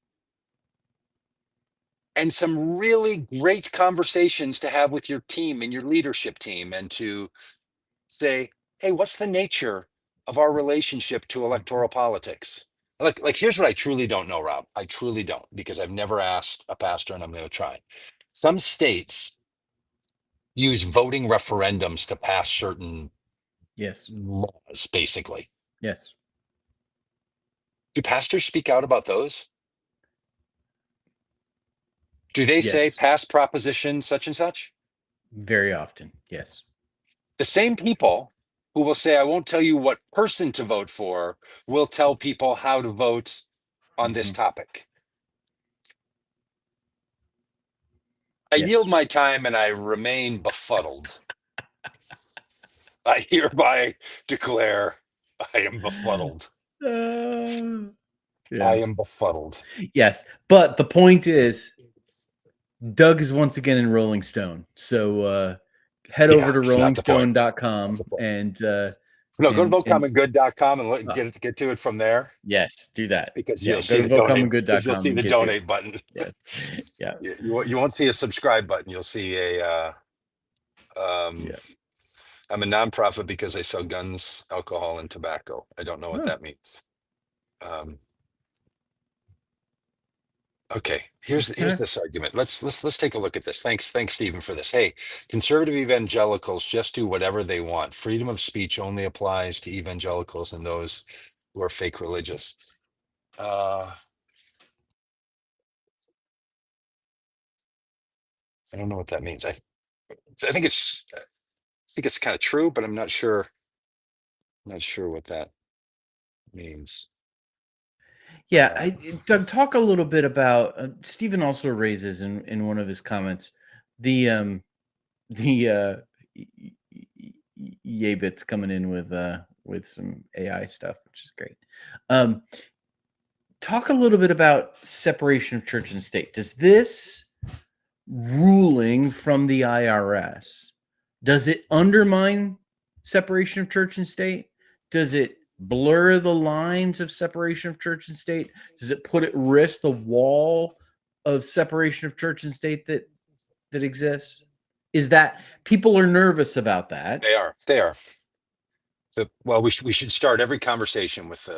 and some really great conversations to have with your team and your leadership team, and to say, hey, what's the nature of our relationship to electoral politics? Like here's what I truly don't know, Rob. I truly don't, because I've never asked a pastor, and I'm going to try. Some states use voting referendums to pass certain laws, basically. Yes. Do pastors speak out about those? Do they say pass proposition such and such? Very often, yes. The same people who will say, I won't tell you what person to vote for, will tell people how to vote on this topic. I yield my time and I remain befuddled. I hereby declare I am befuddled. I am befuddled. Yes, but the point is, Doug is once again in Rolling Stone. So head over to rollingstone.com and go to votecommonggood.com and get to it from there. Yes, do that. Because you'll see the donate button. Yeah. You won't see a subscribe button. You'll see a I'm a nonprofit because I sell guns, alcohol, and tobacco. I don't know what that means. Okay, here's this argument. Let's take a look at this. Thanks, Stephen, for this. Hey, conservative evangelicals just do whatever they want. Freedom of speech only applies to evangelicals and those who are fake religious. I don't know what that means. I think it's kind of true, but I'm not sure. Not sure what that means. Yeah, Doug, talk a little bit about. Stephen also raises in one of his comments the Yabits coming in with some AI stuff, which is great. Talk a little bit about separation of church and state. Does this ruling from the IRS, does it undermine separation of church and state? Does it blur the lines of separation of church and state? Does it put at risk the wall of separation of church and state that exists? Is that people are nervous about that? They are. Well, we should start every conversation with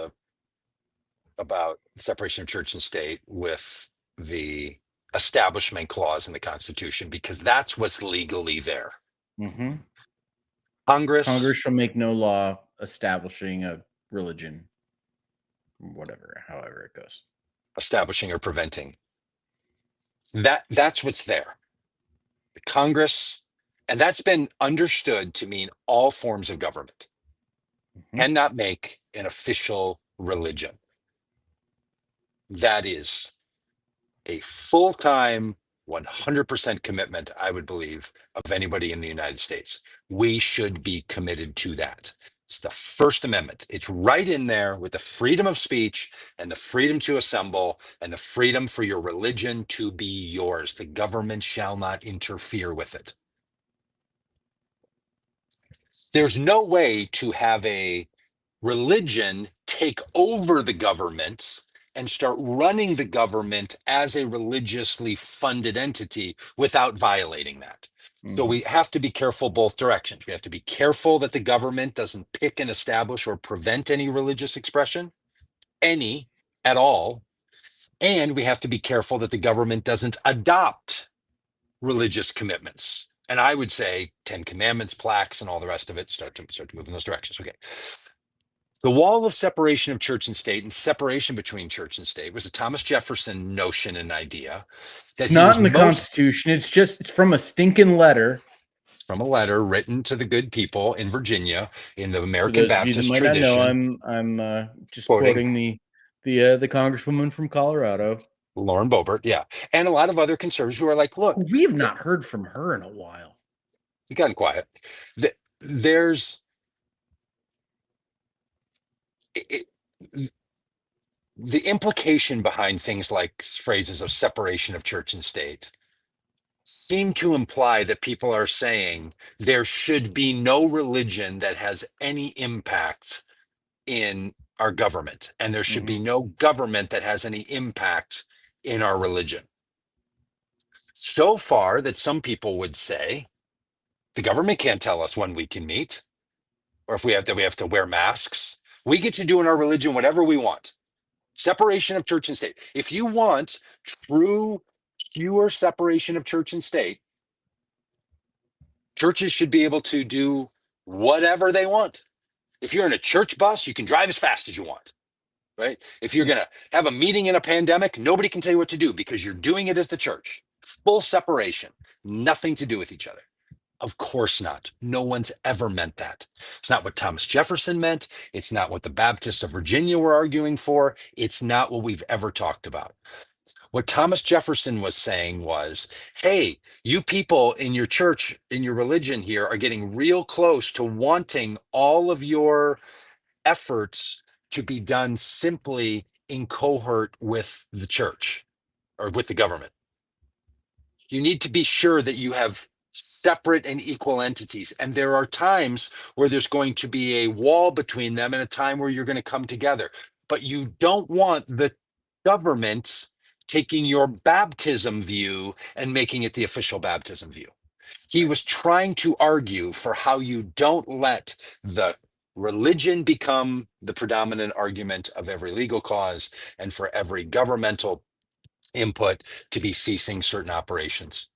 about separation of church and state with the Establishment Clause in the Constitution, because that's what's legally there. Congress shall make no law establishing a religion, whatever, however it goes. Establishing or preventing. That's what's there. The Congress, and that's been understood to mean all forms of government cannot make an official religion. That is a full-time, 100% commitment, I would believe, of anybody in the United States. We should be committed to that. It's the First Amendment. It's right in there with the freedom of speech and the freedom to assemble and the freedom for your religion to be yours. The government shall not interfere with it. There's no way to have a religion take over the government and start running the government as a religiously funded entity without violating that. So we have to be careful both directions. We have to be careful that the government doesn't pick and establish or prevent any religious expression, any at all. And we have to be careful that the government doesn't adopt religious commitments. And I would say 10 Commandments, plaques, and all the rest of it start to move in those directions. Okay. The wall of separation of church and state and separation between church and state was a Thomas Jefferson notion and idea. It's not in the Constitution. It's from a stinking letter. It's from a letter written to the good people in Virginia in the American Baptist tradition. I'm just quoting the congresswoman from Colorado, Lauren Boebert, yeah, and a lot of other conservatives who are like, look, we have not heard from her in a while. You gotten quiet. There's the implication behind things like phrases of separation of church and state seem to imply that people are saying there should be no religion that has any impact in our government, and there should be no government that has any impact in our religion. So far that some people would say the government can't tell us when we can meet, or if we have to wear masks. We get to do in our religion whatever we want. Separation of church and state. If you want true, pure separation of church and state, churches should be able to do whatever they want. If you're in a church bus, you can drive as fast as you want, right? If you're going to have a meeting in a pandemic, nobody can tell you what to do because you're doing it as the church. Full separation, nothing to do with each other. Of course not. No one's ever meant that. It's not what Thomas Jefferson meant. It's not what the Baptists of Virginia were arguing for. It's not what we've ever talked about. What Thomas Jefferson was saying was, hey, you people in your church, in your religion here are getting real close to wanting all of your efforts to be done simply in cohort with the church or with the government. You need to be sure that you have separate and equal entities. And there are times where there's going to be a wall between them and a time where you're going to come together. But you don't want the government taking your baptism view and making it the official baptism view. He was trying to argue for how you don't let the religion become the predominant argument of every legal cause and for every governmental input to be ceasing certain operations.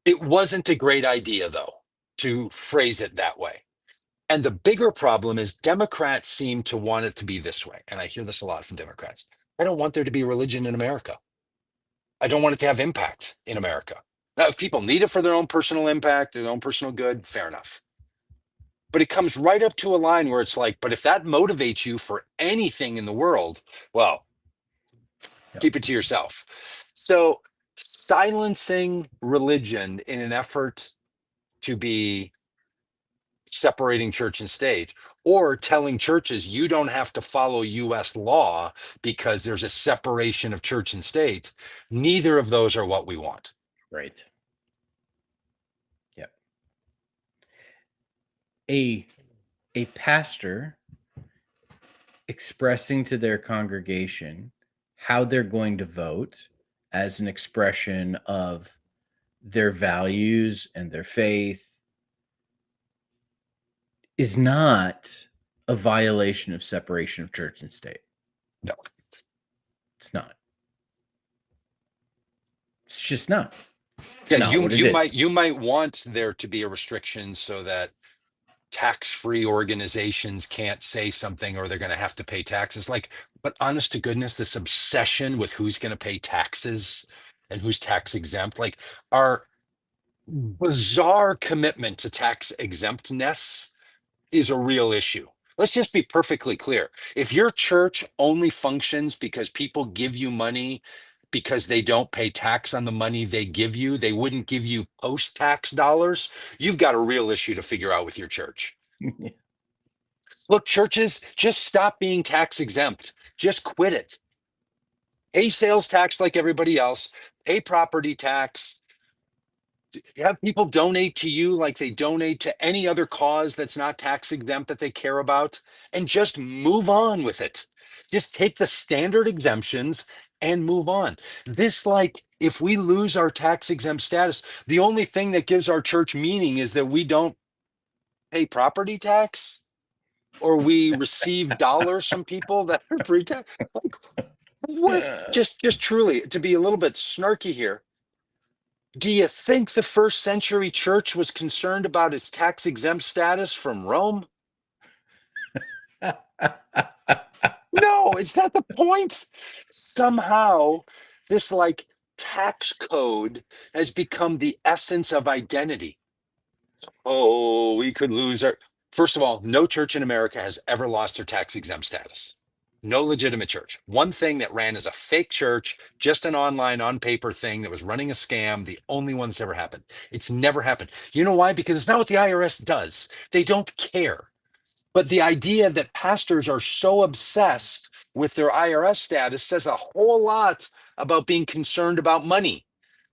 It wasn't a great idea, though, to phrase it that way. And the bigger problem is Democrats seem to want it to be this way. And I hear this a lot from Democrats. I don't want there to be religion in America. I don't want it to have impact in America. Now, if people need it for their own personal impact, their own personal good, fair enough. But it comes right up to a line where it's like, but if that motivates you for anything in the world, well, keep it to yourself. So silencing religion in an effort to be separating church and state, or telling churches you don't have to follow US law because there's a separation of church and state, neither of those are what we want. Right. Yep. A pastor expressing to their congregation how they're going to vote as an expression of their values and their faith is not a violation of separation of church and state. No, it's not. It's just not. It's yeah, not you might want there to be a restriction so that tax-free organizations can't say something or they're going to have to pay taxes. Like, but honest to goodness, this obsession with who's going to pay taxes and who's tax exempt, like our bizarre commitment to tax exemptness is a real issue. Let's just be perfectly clear. If your church only functions because people give you money because they don't pay tax on the money they give you, they wouldn't give you post-tax dollars, you've got a real issue to figure out with your church. Look, churches, just stop being tax exempt. Just quit it. Pay sales tax like everybody else. Pay property tax. You have people donate to you like they donate to any other cause that's not tax exempt that they care about, and just move on with it. Just take the standard exemptions and move on. This, like, if we lose our tax exempt status, the only thing that gives our church meaning is that we don't pay property tax or we receive dollars from people that are pre-tax. Like, what? Just truly, to be a little bit snarky here, do you think the first century church was concerned about its tax exempt status from Rome? No, it's not the point. Somehow, this like tax code has become the essence of identity. Oh, we could lose our. First of all, no church in America has ever lost their tax exempt status. No legitimate church. One thing that ran as a fake church, just an online on paper thing that was running a scam, the only one that's ever happened. It's never happened. You know why? Because it's not what the IRS does. They don't care. But the idea that pastors are so obsessed with their IRS status says a whole lot about being concerned about money.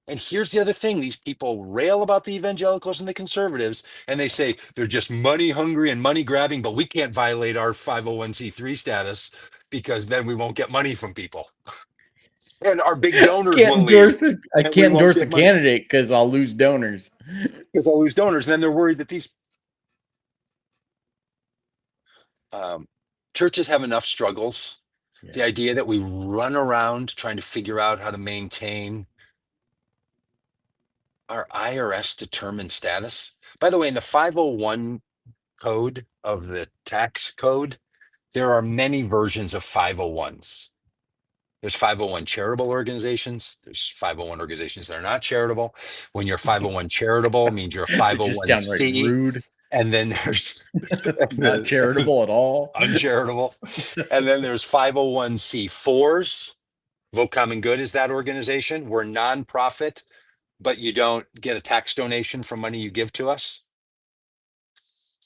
And here's the other thing, these people rail about the evangelicals and the conservatives, and they say they're just money hungry and money grabbing, but we can't violate our 501c3 status because then we won't get money from people. And our big donors will leave. I And we can't won't endorse a get money candidate because I'll lose donors. because I'll lose donors. And then they're worried that these churches have enough struggles. Yeah. The idea that we run around trying to figure out how to maintain our IRS determined status. By the way, in the 501 code of the tax code, there are many versions of 501s. There's 501 charitable organizations. There's 501 organizations that are not charitable. When you're 501 charitable, means you're a Just downright 501c. rude. And then there's Not charitable at all. uncharitable. And then there's 501c4s. Vote Common Good is that organization. We're nonprofit, but you don't get a tax donation from money you give to us.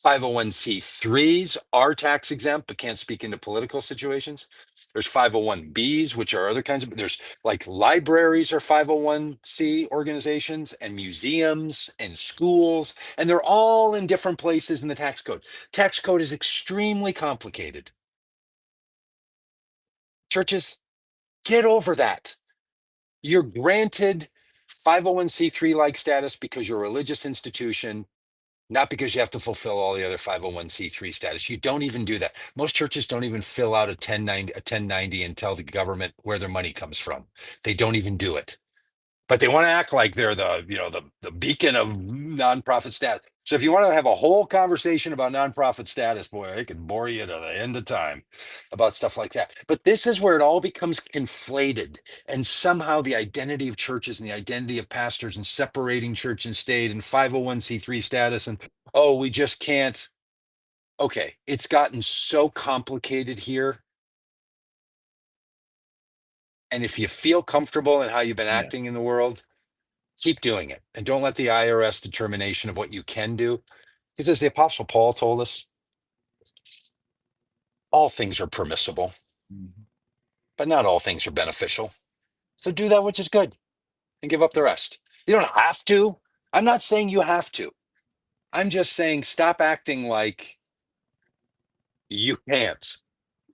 501c3s are tax exempt, but can't speak into political situations. There's 501bs, which are other kinds of, there's like libraries are 501c organizations and museums and schools, and they're all in different places in the tax code. Tax code is extremely complicated. Churches, get over that. You're granted 501c3 like status because you're a religious institution, not because you have to fulfill all the other 501c3 status. You don't even do that. Most churches don't even fill out a 1090 and tell the government where their money comes from. They don't even do it. But they want to act like they're the beacon of nonprofit status. So if you want to have a whole conversation about nonprofit status, boy, I could bore you to the end of time about stuff like that. But this is where it all becomes conflated, and somehow the identity of churches and the identity of pastors and separating church and state and 501c3 status and oh, we just can't. Okay, it's gotten so complicated here. And if you feel comfortable in how you've been Yeah. acting in the world, keep doing it. And don't let the IRS determination of what you can do. Because as the Apostle Paul told us, all things are permissible, but not all things are beneficial. So do that which is good and give up the rest. You don't have to. I'm not saying you have to. I'm just saying stop acting like you can't.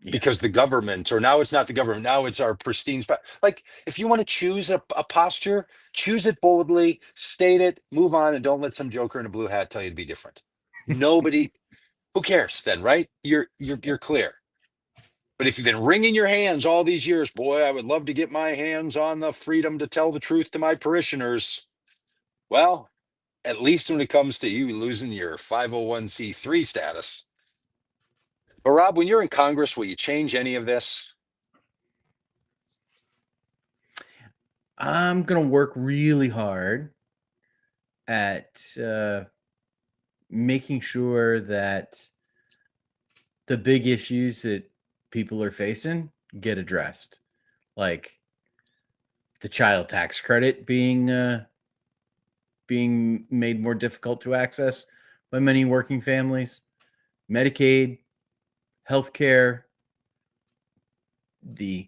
Yeah. Because the government, or now it's not the government, now it's our pristine spot. Like, if you want to choose a posture, choose it boldly, state it, move on, and don't let some joker in a blue hat tell you to be different. Nobody, who cares then, right? You're clear. But if you've been wringing your hands all these years, boy, I would love to get my hands on the freedom to tell the truth to my parishioners. Well, at least when it comes to you losing your 501c3 status. But Rob, when you're in Congress, will you change any of this? I'm going to work really hard at making sure that the big issues that people are facing get addressed, like the child tax credit being made more difficult to access by many working families, Medicaid, healthcare, the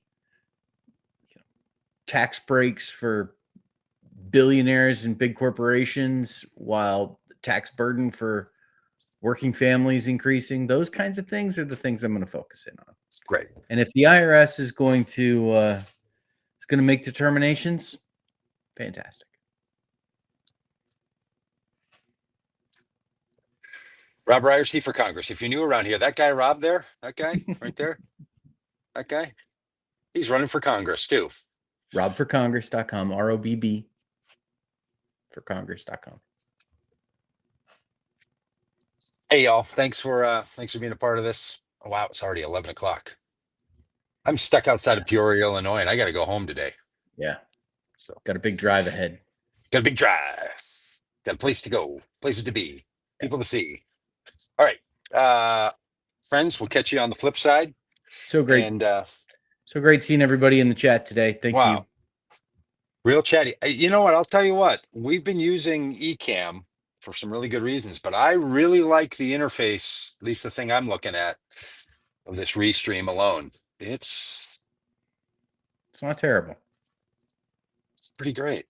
tax breaks for billionaires and big corporations while the tax burden for working families increasing. Those kinds of things are the things I'm going to focus in on. Great. And if the IRS is going to make determinations, fantastic. Rob Ryerson for Congress. If you're new around here, that guy Rob there, that guy right there, that guy, he's running for Congress too. RobForCongress.com, ROBB for Congress.com. Hey y'all, thanks for being a part of this. Oh, wow, it's already 11 o'clock. I'm stuck outside of Peoria, Illinois, and I got to go home today. Yeah. So got a big drive ahead. Got a big drive. Got a place to go, places to be, people to see. All right. Friends, we'll catch you on the flip side. So great. And so great seeing everybody in the chat today. Thank you. Real chatty. You know what? I'll tell you what. We've been using Ecamm for some really good reasons, but I really like the interface, at least the thing I'm looking at of this Restream alone. It's not terrible. It's pretty great.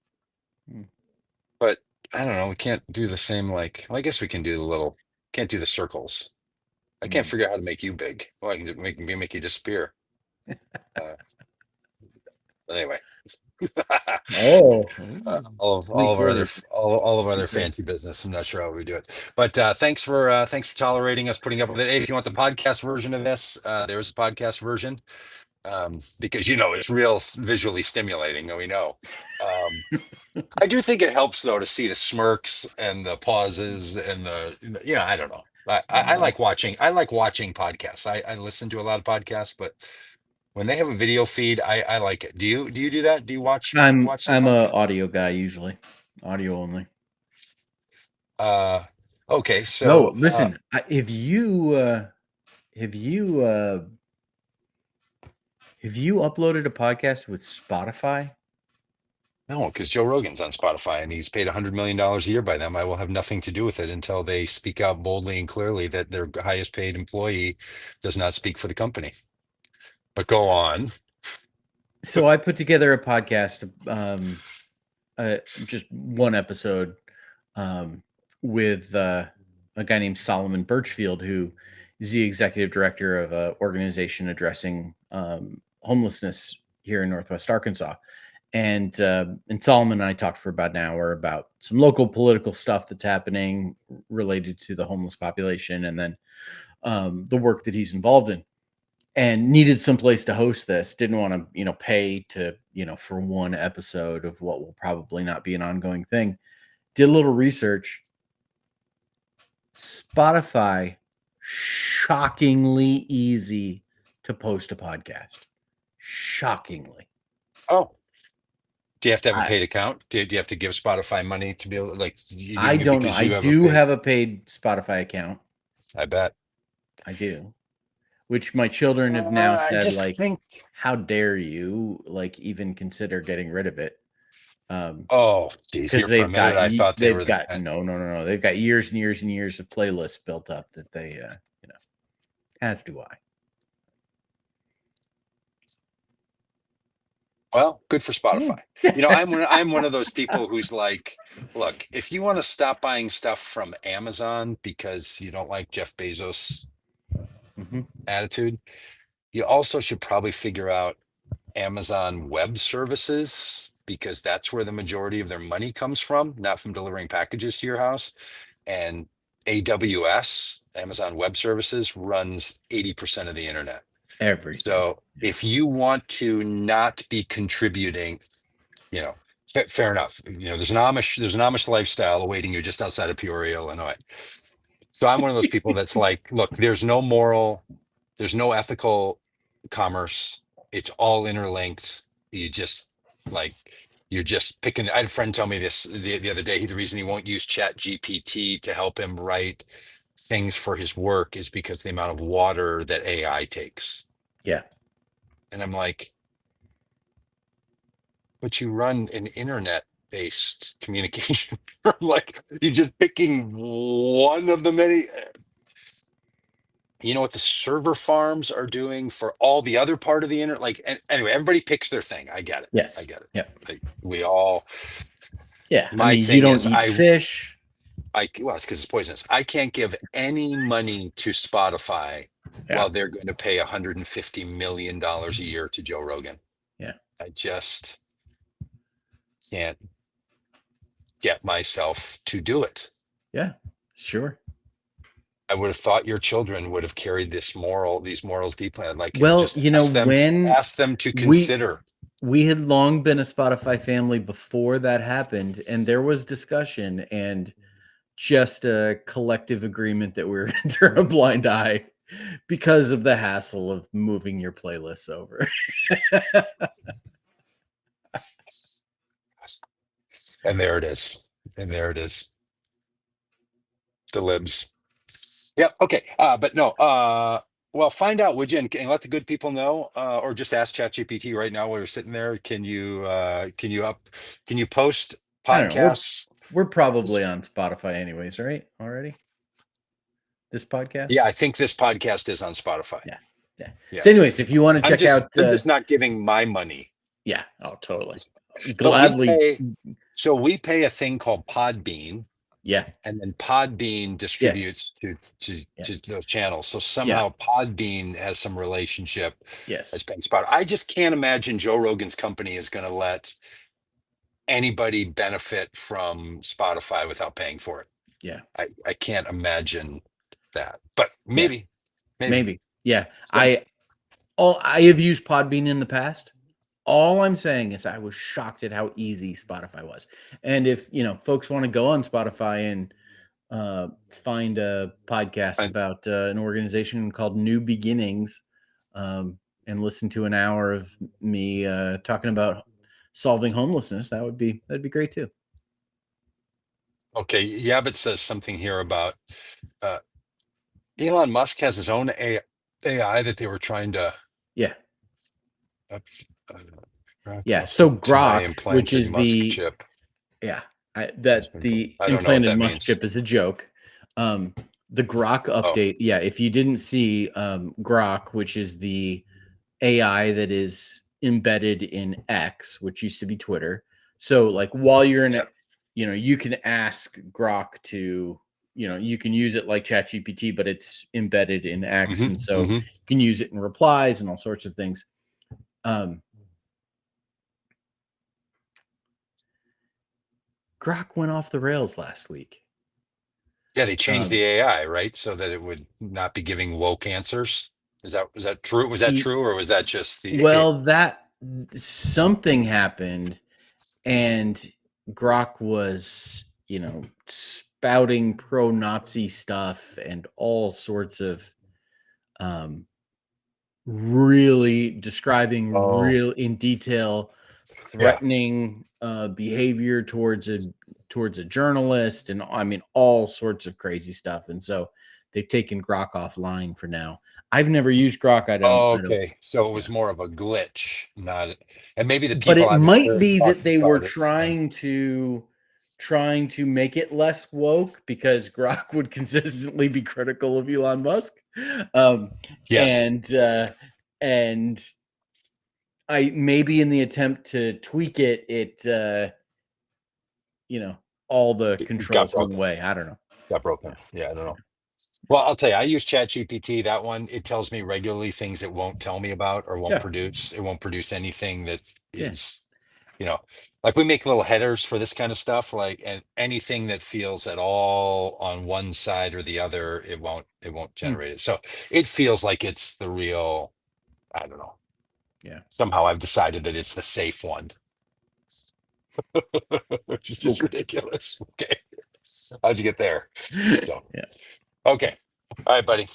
But I don't know. We can't do the same, like, well, I guess we can do can't do the circles. I can't figure out how to make you big. Well, I can just make you disappear. Anyway. all of our other fancy business. I'm not sure how we do it, but thanks for tolerating us, putting up with it. Hey, if you want the podcast version of this, there's a podcast version, because it's real visually stimulating, and we know. I do think it helps though to see the smirks and the pauses and I don't know. I like watching podcasts. I listen to a lot of podcasts, but when they have a video feed, I like it. Do you do that? Do you watch? I'm a audio guy usually, audio only. Okay. So no, listen. Have you uploaded a podcast with Spotify? No, because Joe Rogan's on Spotify and he's paid $100 million a year by them. I will have nothing to do with it until they speak out boldly and clearly that their highest paid employee does not speak for the company. But go on. So I put together a podcast, just one episode, with a guy named Solomon Birchfield, who is the executive director of an organization addressing homelessness here in Northwest Arkansas. And Solomon and I talked for about an hour about some local political stuff that's happening related to the homeless population, and then the work that he's involved in. And needed some place to host this. Didn't want to, pay to, for one episode of what will probably not be an ongoing thing. Did a little research. Spotify, shockingly easy to post a podcast. Shockingly. Oh. Do you have to have a paid account? Do you have to give Spotify money to be able to, I don't know. I do have a paid Spotify account. I bet. I do. Which my children have now said, how dare you, even consider getting rid of it? Oh, geez. Because they've got, no. They've got years and years and years of playlists built up that they, as do I. Well, good for Spotify. I'm one of those people who's like, look, if you want to stop buying stuff from Amazon because you don't like Jeff Bezos' attitude, you also should probably figure out Amazon Web Services, because that's where the majority of their money comes from, not from delivering packages to your house. And AWS, Amazon Web Services, runs 80% of the internet. Everything. So if you want to not be contributing, fair enough. There's an Amish lifestyle awaiting you just outside of Peoria, Illinois. So I'm one of those people that's like, look, there's no ethical commerce. It's all interlinked. You're just picking. I had a friend tell me this the other day. The reason he won't use ChatGPT to help him write things for his work is because the amount of water that AI takes. Yeah. And I'm like, but you run an internet-based communication firm. Like, you're just picking one of the many. You know what the server farms are doing for all the other part of the internet? Anyway, everybody picks their thing. I get it. Yes. I get it. Yep. We all. Yeah. I My mean, you thing don't is, eat fish. well, it's because it's poisonous. I can't give any money to Spotify Yeah. while they're going to pay $150 million a year to Joe Rogan. Yeah. I just can't get myself to do it. Yeah, sure. I would have thought your children would have carried these morals deeply. I'd like Well, just ask them to consider. we had long been a Spotify family before that happened, and there was discussion and just a collective agreement that we were going to turn a blind eye because of the hassle of moving your playlists over. And there it is. And there it is. The libs. Yep. Okay. But no. Well, find out, would you, and let the good people know, or just ask ChatGPT right now while you're sitting there. Can you post I don't know. podcasts? We're probably on Spotify anyways, right? Already? This podcast? Yeah, I think this podcast is on Spotify. Yeah. Yeah. So anyways, if you want to check out I'm just not giving my money. Yeah. Oh, totally. But Gladly. we pay a thing called Podbean. Yeah. And then Podbean distributes to those channels. So somehow Podbean has some relationship. Yes. As being Spotify. I just can't imagine Joe Rogan's company is going to let anybody benefit from Spotify without paying for it. Yeah. I can't imagine that, but maybe. Yeah. So, I have used Podbean in the past. All I'm saying is I was shocked at how easy Spotify was. And if, folks want to go on Spotify and find a podcast about an organization called New Beginnings and listen to an hour of me talking about solving homelessness, that'd be great too. Okay. Yabbit says something here about Elon Musk has his own AI that they were trying to. Yeah. Yeah. So Grok, which is the chip. Yeah. The implanted Musk chip is a joke. The Grok update. Yeah. If you didn't see Grok, which is the AI that is embedded in X, which used to be Twitter. So like while you're in it, you can ask Grok to, you can use it like ChatGPT, but it's embedded in X. And so you can use it in replies and all sorts of things. Grok went off the rails last week. Yeah, they changed the AI, right? So that it would not be giving woke answers. Was that true? Was that true, or was that just the? Well, that something happened, and Grok was, spouting pro-Nazi stuff and all sorts of, really describing real in detail, threatening behavior towards a journalist, and I mean all sorts of crazy stuff. And so they've taken Grok offline for now. I've never used Grok. I don't. So it was more of a glitch, not, and maybe the But people. it might be that they were trying to make it less woke because Grok would consistently be critical of Elon Musk. Yes. And I maybe in the attempt to tweak it, all the controls went away. I don't know. Got broken. Yeah, I don't know. Well, I'll tell you, I use ChatGPT. That one, it tells me regularly things it won't tell me about or won't produce. It won't produce anything that is, like we make little headers for this kind of stuff, and anything that feels at all on one side or the other, it won't generate it. So it feels like it's the real, I don't know. Yeah. Somehow I've decided that it's the safe one. Which is just ridiculous. Okay. How'd you get there? So, okay. All right, buddy.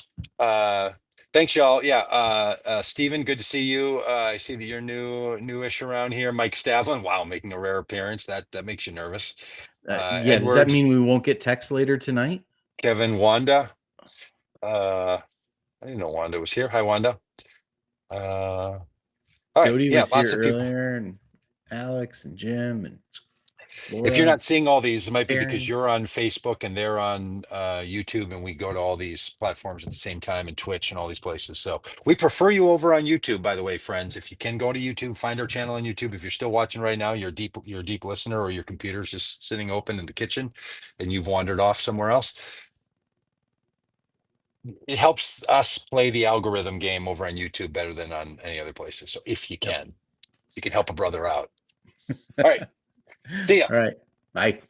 Thanks, y'all. Yeah. Steven, good to see you. I see that you're newish around here. Mike Stavlin, wow, making a rare appearance. That makes you nervous. Edward, does that mean we won't get text later tonight? Kevin, Wanda. I didn't know Wanda was here. Hi, Wanda. All right. Dodie Yeah, was lots here of people. earlier, and Alex and Jim and If you're not seeing all these, it might be because Sharing. you're on Facebook and they're on YouTube, and we go to all these platforms at the same time, and Twitch and all these places. So we prefer you over on YouTube, by the way, friends. If you can go to YouTube, find our channel on YouTube. If you're still watching right now, you're a deep listener, or your computer's just sitting open in the kitchen and you've wandered off somewhere else. It helps us play the algorithm game over on YouTube better than on any other places. So if you can, you can help a brother out. All right. See ya. All right. Bye.